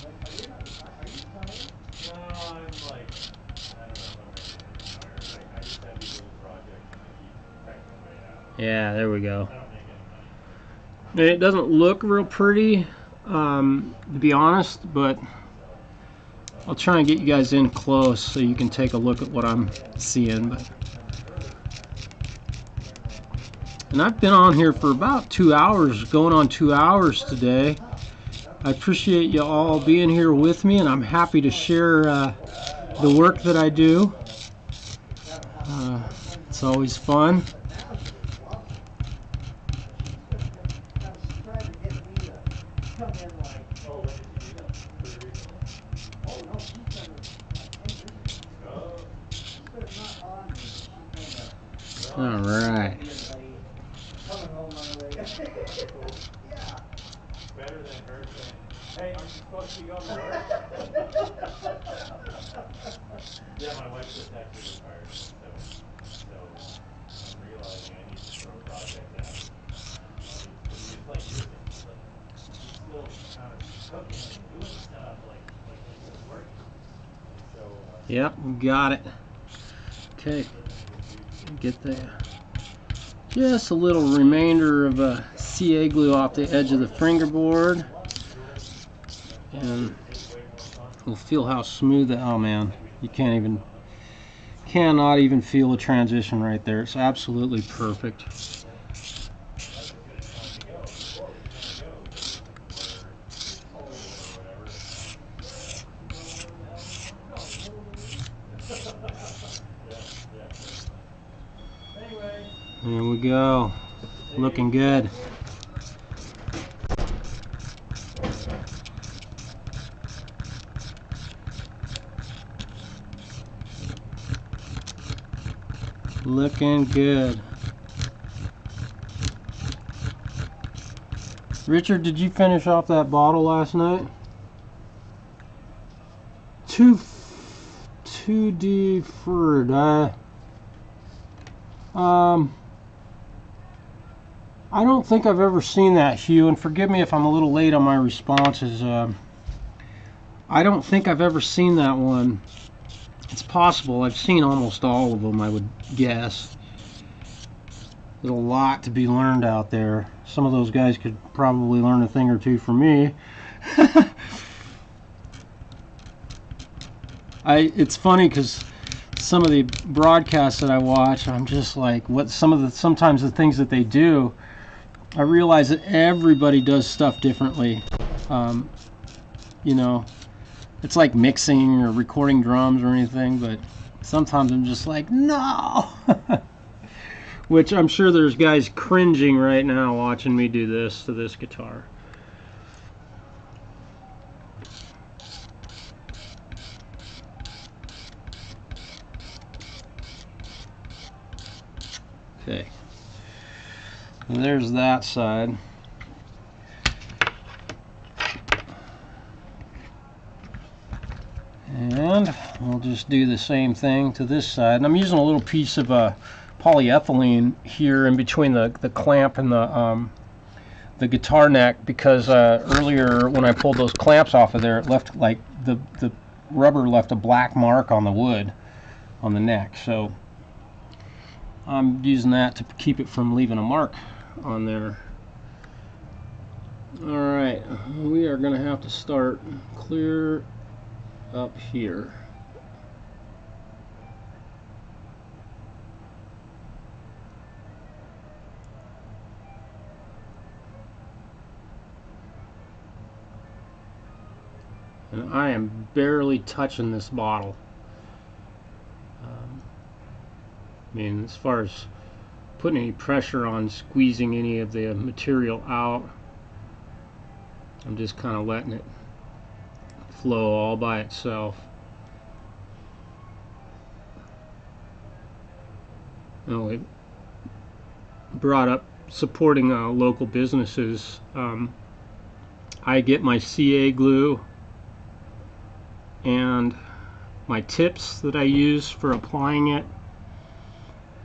Like, are you tired? No, I'm like, I don't know if I'm ready to retire. I just have these little projects and I keep cranking away at them. Yeah, there we go. I don't make any money. And it doesn't look real pretty, to be honest, but I'll try and get you guys in close so you can take a look at what I'm seeing. And I've been on here for about 2 hours, going on 2 hours today. I appreciate you all being here with me, and I'm happy to share the work that I do. It's always fun. All right. Better than her saying, hey, aren't you supposed to be going to work? Yeah, my wife just actually retired, so I'm realizing I need to throw projects at her. It's like you're still kind of cooking and doing stuff like it's working. So, Yep, got it. Okay, get there. Just a little remainder of CA glue off the edge of the fingerboard, and we'll feel how smooth. Oh man, you cannot even feel the transition right there. It's absolutely perfect. There we go. Looking good. Looking good. Richard, did you finish off that bottle last night? 2D Ford. I don't think I've ever seen that, Hugh, and forgive me if I'm a little late on my responses. I don't think I've ever seen that one. It's possible. I've seen almost all of them, I would guess. There's a lot to be learned out there. Some of those guys could probably learn a thing or two from me. It's funny because some of the broadcasts that I watch, I'm just like, sometimes the things that they do, I realize that everybody does stuff differently. You know, it's like mixing or recording drums or anything, but sometimes I'm just like, no. Which I'm sure there's guys cringing right now watching me do this to this guitar. Okay, and there's that side. And we'll just do the same thing to this side. And I'm using a little piece of polyethylene here in between the clamp and the guitar neck, because earlier when I pulled those clamps off of there, it left like the rubber left a black mark on the wood on the neck. So I'm using that to keep it from leaving a mark on there. Alright, we are going to have to start clear up here. And I am barely touching this bottle. I mean, as far as putting any pressure on squeezing any of the material out, I'm just kind of letting it flow all by itself. Oh, it brought up supporting local businesses. I get my CA glue and my tips that I use for applying it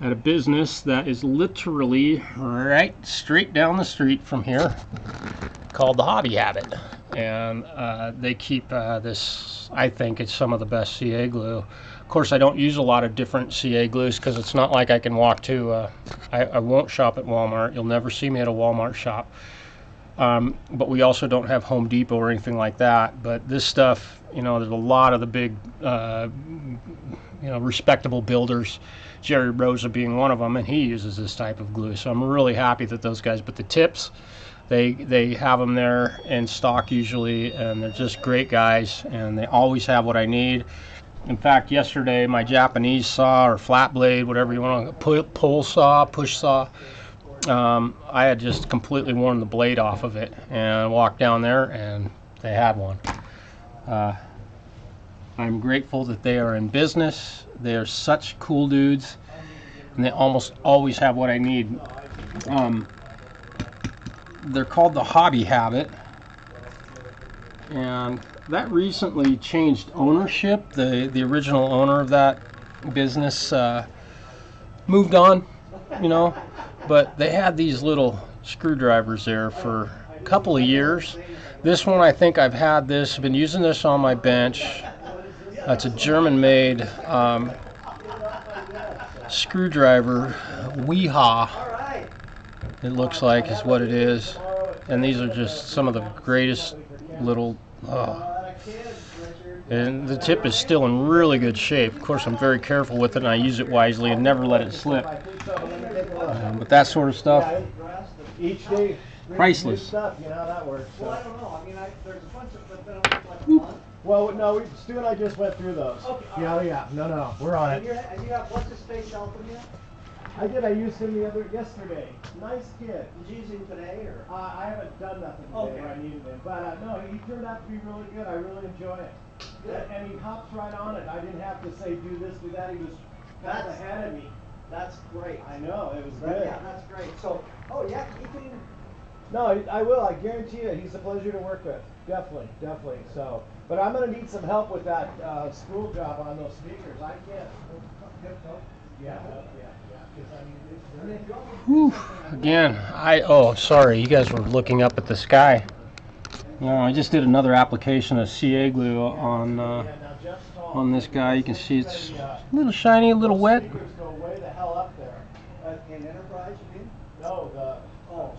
at a business that is literally right straight down the street from here, called the Hobby Habit. And they keep this, I think it's some of the best CA glue. Of course, I don't use a lot of different CA glues because it's not like I can walk to, I won't shop at Walmart. You'll never see me at a Walmart shop. But we also don't have Home Depot or anything like that. But this stuff, you know, there's a lot of the big, you know, respectable builders, Jerry Rosa being one of them, and he uses this type of glue. So I'm really happy that those guys, but the tips, they have them there in stock usually, and they're just great guys, and they always have what I need. In fact, yesterday my Japanese saw, or flat blade, whatever you want to, pull saw, push saw, I had just completely worn the blade off of it, and I walked down there and they had one. I'm grateful that they are in business. They are such cool dudes, and they almost always have what I need. They're called the Hobby Habit, and that recently changed ownership. The original owner of that business moved on, you know, but they had these little screwdrivers there for a couple of years. This one, I think I've had this, been using this on my bench. It's a German-made screwdriver, Weehaw, it looks like is what it is. And these are just some of the greatest little, and the tip is still in really good shape. Of course, I'm very careful with it, and I use it wisely and never let it slip. But that sort of stuff, Each day, priceless. stuff, you know how that works. So. Well, I don't know. I mean, there's a bunch of, but then I'm like a month. Well, no, Stu and I just went through those. Okay, Yeah, no, we're on And it. you have what's his face helping you? I did. I used him yesterday. Nice kid. Did you use him today or? I haven't done nothing today Okay. where I needed him, but no, he turned out to be really good. I really enjoy it. Good. And he hops right on it. I didn't have to say do this, do that. He was kind of That's- ahead of me. That's great. I know, it was good. Yeah, that's great. So, oh yeah, keep him. No, I will. I guarantee you, he's a pleasure to work with. Definitely. So, but I'm gonna need some help with that spool job on those speakers. I can't. Yeah. 'Cause I mean, Whew. Again, sorry, you guys were looking up at the sky. No, I just did another application of CA glue on this guy. You can see it's a little shiny, a little wet. speakers go way the hell up there. In Enterprise, you mean? No, the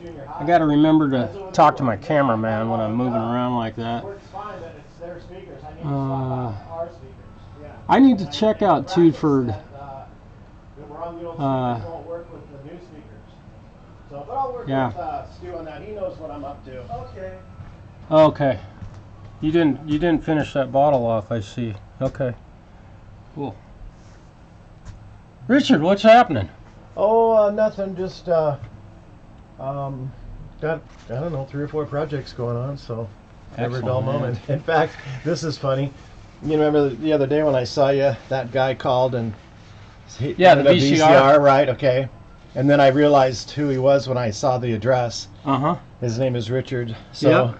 junior high. I got to remember to talk to my cameraman when I'm moving around like that. Works fine, but it's their speakers. I need to swap out our speakers. Yeah. I need to check out Tudeford. That we're on the old speakers won't work with the new speakers. So, but I'll work Yeah. with Stu on that. He knows what I'm up to. Okay. Okay, you didn't finish that bottle off. I see. Okay, cool. Richard, what's happening? Oh, nothing. Just got I don't know 3 or 4 projects going on. So never a dull Excellent, man. moment. In fact, this is funny. You remember the other day when I saw you? That guy called and he Yeah, the wanted a VCR. right? Okay. And then I realized who he was when I saw the address. Uh-huh. His name is Richard. So, Yeah.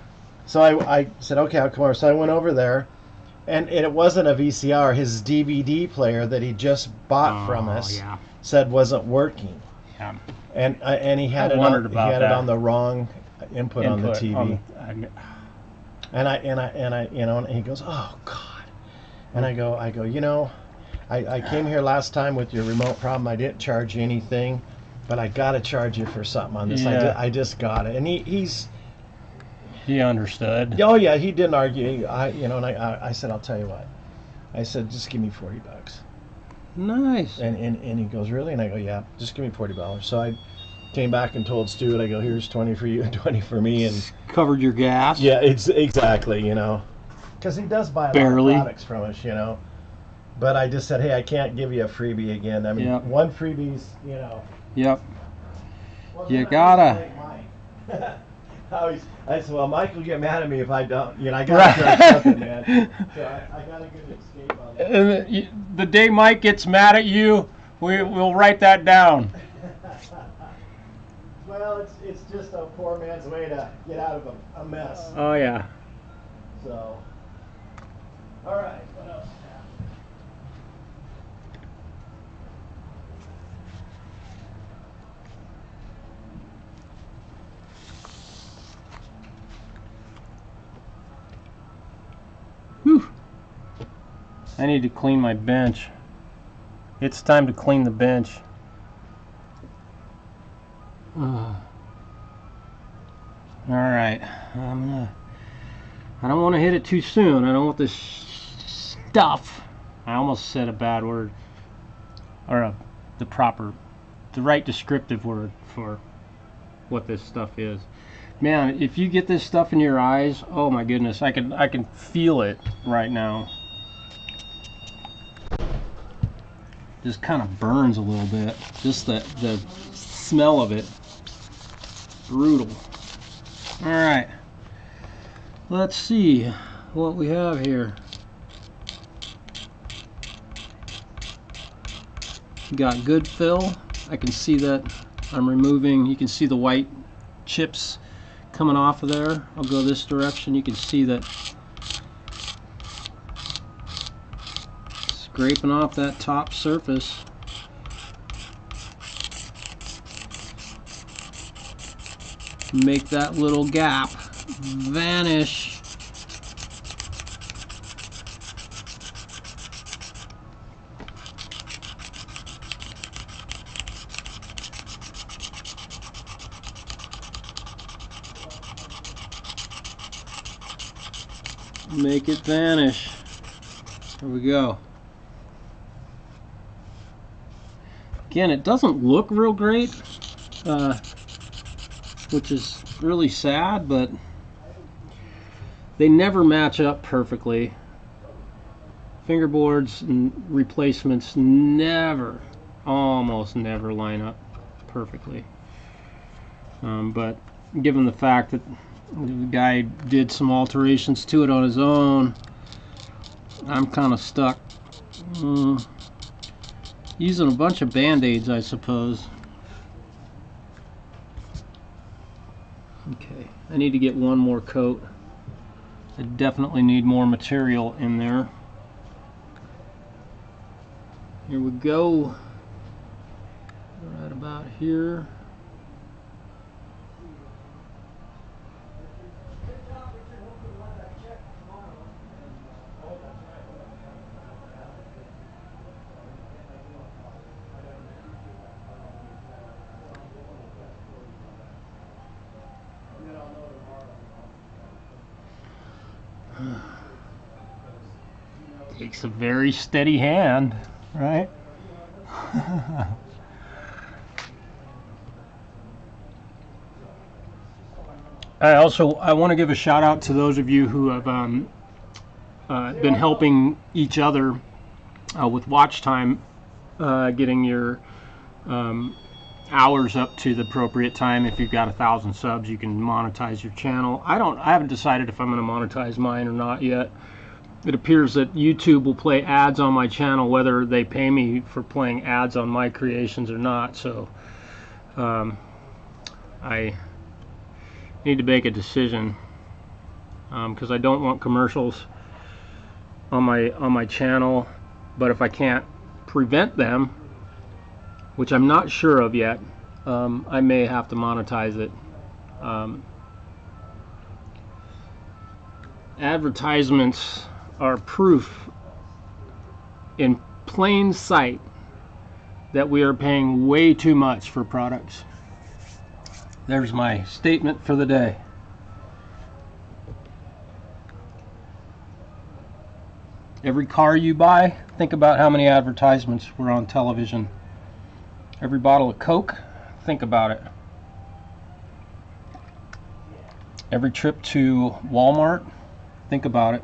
so I said, okay, I'll come over. So I went over there, and it wasn't a VCR. His DVD player that he just bought from us yeah. said wasn't working, Yeah. and he had I it wondered on, about he had that. it on the wrong input on the TV. And I you know, and he goes, oh God, and I go, you know, I came here last time with your remote problem. I didn't charge you anything, but I gotta charge you for something on this. Yeah. I just got it, and he's. He understood. Oh yeah, he didn't argue. You know, and I said, I'll tell you what. I said, just give me $40. Nice. And he goes, really? And I go, yeah, just give me $40. So I came back and told Stu, and I go, here's 20 for you and 20 for me, and Covered your gas. yeah, it's exactly, you know, because he does buy a Barely. lot of products from us, you know. But I just said, hey, I can't give you a freebie again. I mean, Yep. one freebie's, you know. Yep. Well, You then I gotta. thank Mike. I said, well, Mike will get mad at me if I don't. You know, I Right. got to try something, man. So I got a good escape on that. The day Mike gets mad at you, we'll write that down. Well, it's just a poor man's way to get out of a mess. Oh yeah. So, all right. Whew. I need to clean my bench. It's time to clean the bench. Alright, I don't want to hit it too soon. I don't want this stuff. I almost said a bad word. Or the right descriptive word for what this stuff is. Man, if you get this stuff in your eyes, oh my goodness, I can feel it right now. Just kind of burns a little bit. Just the smell of it. Brutal. Alright. Let's see what we have here. Got good fill. I can see that I'm removing, you can see the white chips coming off of there. I'll go this direction. You can see that scraping off that top surface. Make that little gap vanish. Make it vanish. There we go. Again, it doesn't look real great, which is really sad, but they never match up perfectly. Fingerboards and replacements never, almost never line up perfectly. But given the fact that the guy did some alterations to it on his own, I'm kind of stuck using a bunch of band-aids, I suppose. Okay, I need to get one more coat. I definitely need more material in there. Here we go. Right about here. Takes a very steady hand, right? I want to give a shout out to those of you who have been helping each other with watch time, getting your hours up to the appropriate time. If you've got 1,000 subs, you can monetize your channel. I haven't decided if I'm going to monetize mine or not yet. It appears that YouTube will play ads on my channel whether they pay me for playing ads on my creations or not. So I need to make a decision, because I don't want commercials on my channel. But if I can't prevent them, which I'm not sure of yet, I may have to monetize it. Advertisements are proof in plain sight that we are paying way too much for products. There's my statement for the day. Every car you buy, think about how many advertisements were on television. Every bottle of Coke, think about it. Every trip to Walmart, think about it.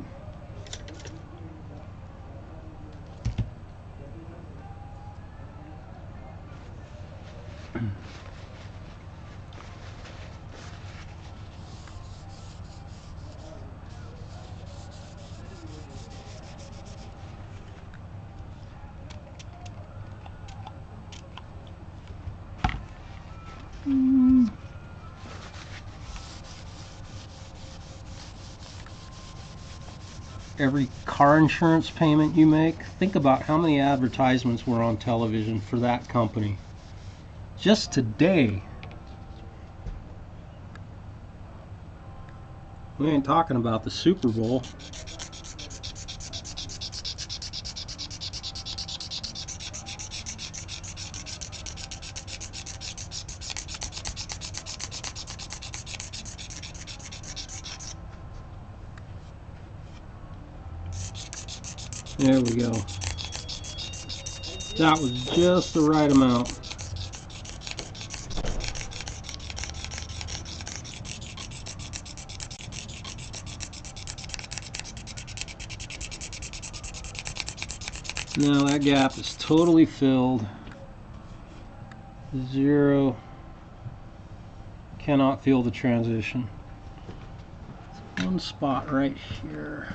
Every car insurance payment you make, think about how many advertisements were on television for that company. Just today. We ain't talking about the Super Bowl. There we go. That was just the right amount. Now that gap is totally filled. 0. Cannot feel the transition. One spot right here.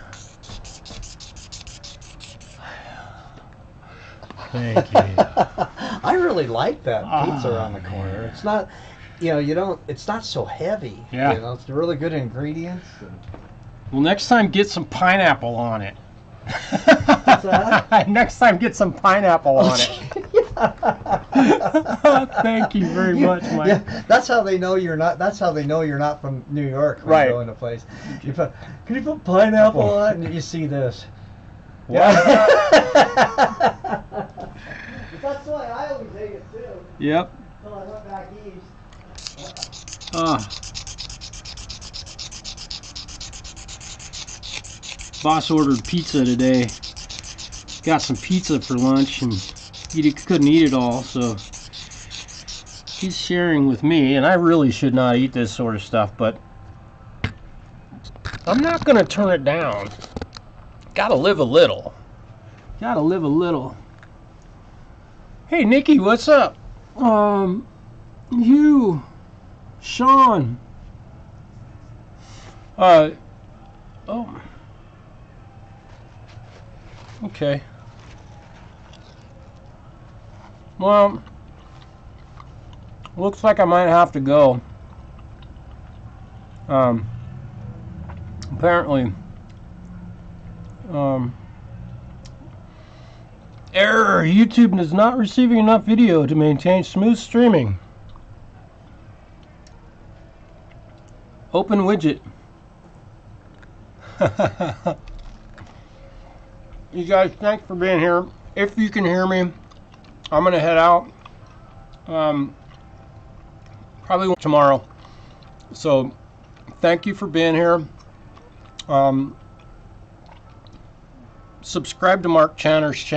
Thank you. I really like that pizza around the corner. It's not, it's not so heavy. Yeah. It's really good ingredients. Well, next time get some pineapple on it. What's that? Next time get some pineapple on it. Thank you very much, Mike. Yeah, that's how they know you're not. That's how they know you're not from New York. When Right. You go into a place. Can you put pineapple on it? And you see this. What? That's why I always ate it too. Yep. Until I went back east. Boss ordered pizza today. Got some pizza for lunch and he couldn't eat it all, so he's sharing with me, and I really should not eat this sort of stuff, but I'm not gonna turn it down. Gotta live a little. Gotta live a little. Hey Nikki, what's up? You, Sean. Oh. Okay. Well, looks like I might have to go. Apparently, error, YouTube is not receiving enough video to maintain smooth streaming. Open widget. You guys, thanks for being here. If you can hear me, I'm gonna head out. Probably tomorrow. So, thank you for being here. Subscribe to Mark Channer's channel.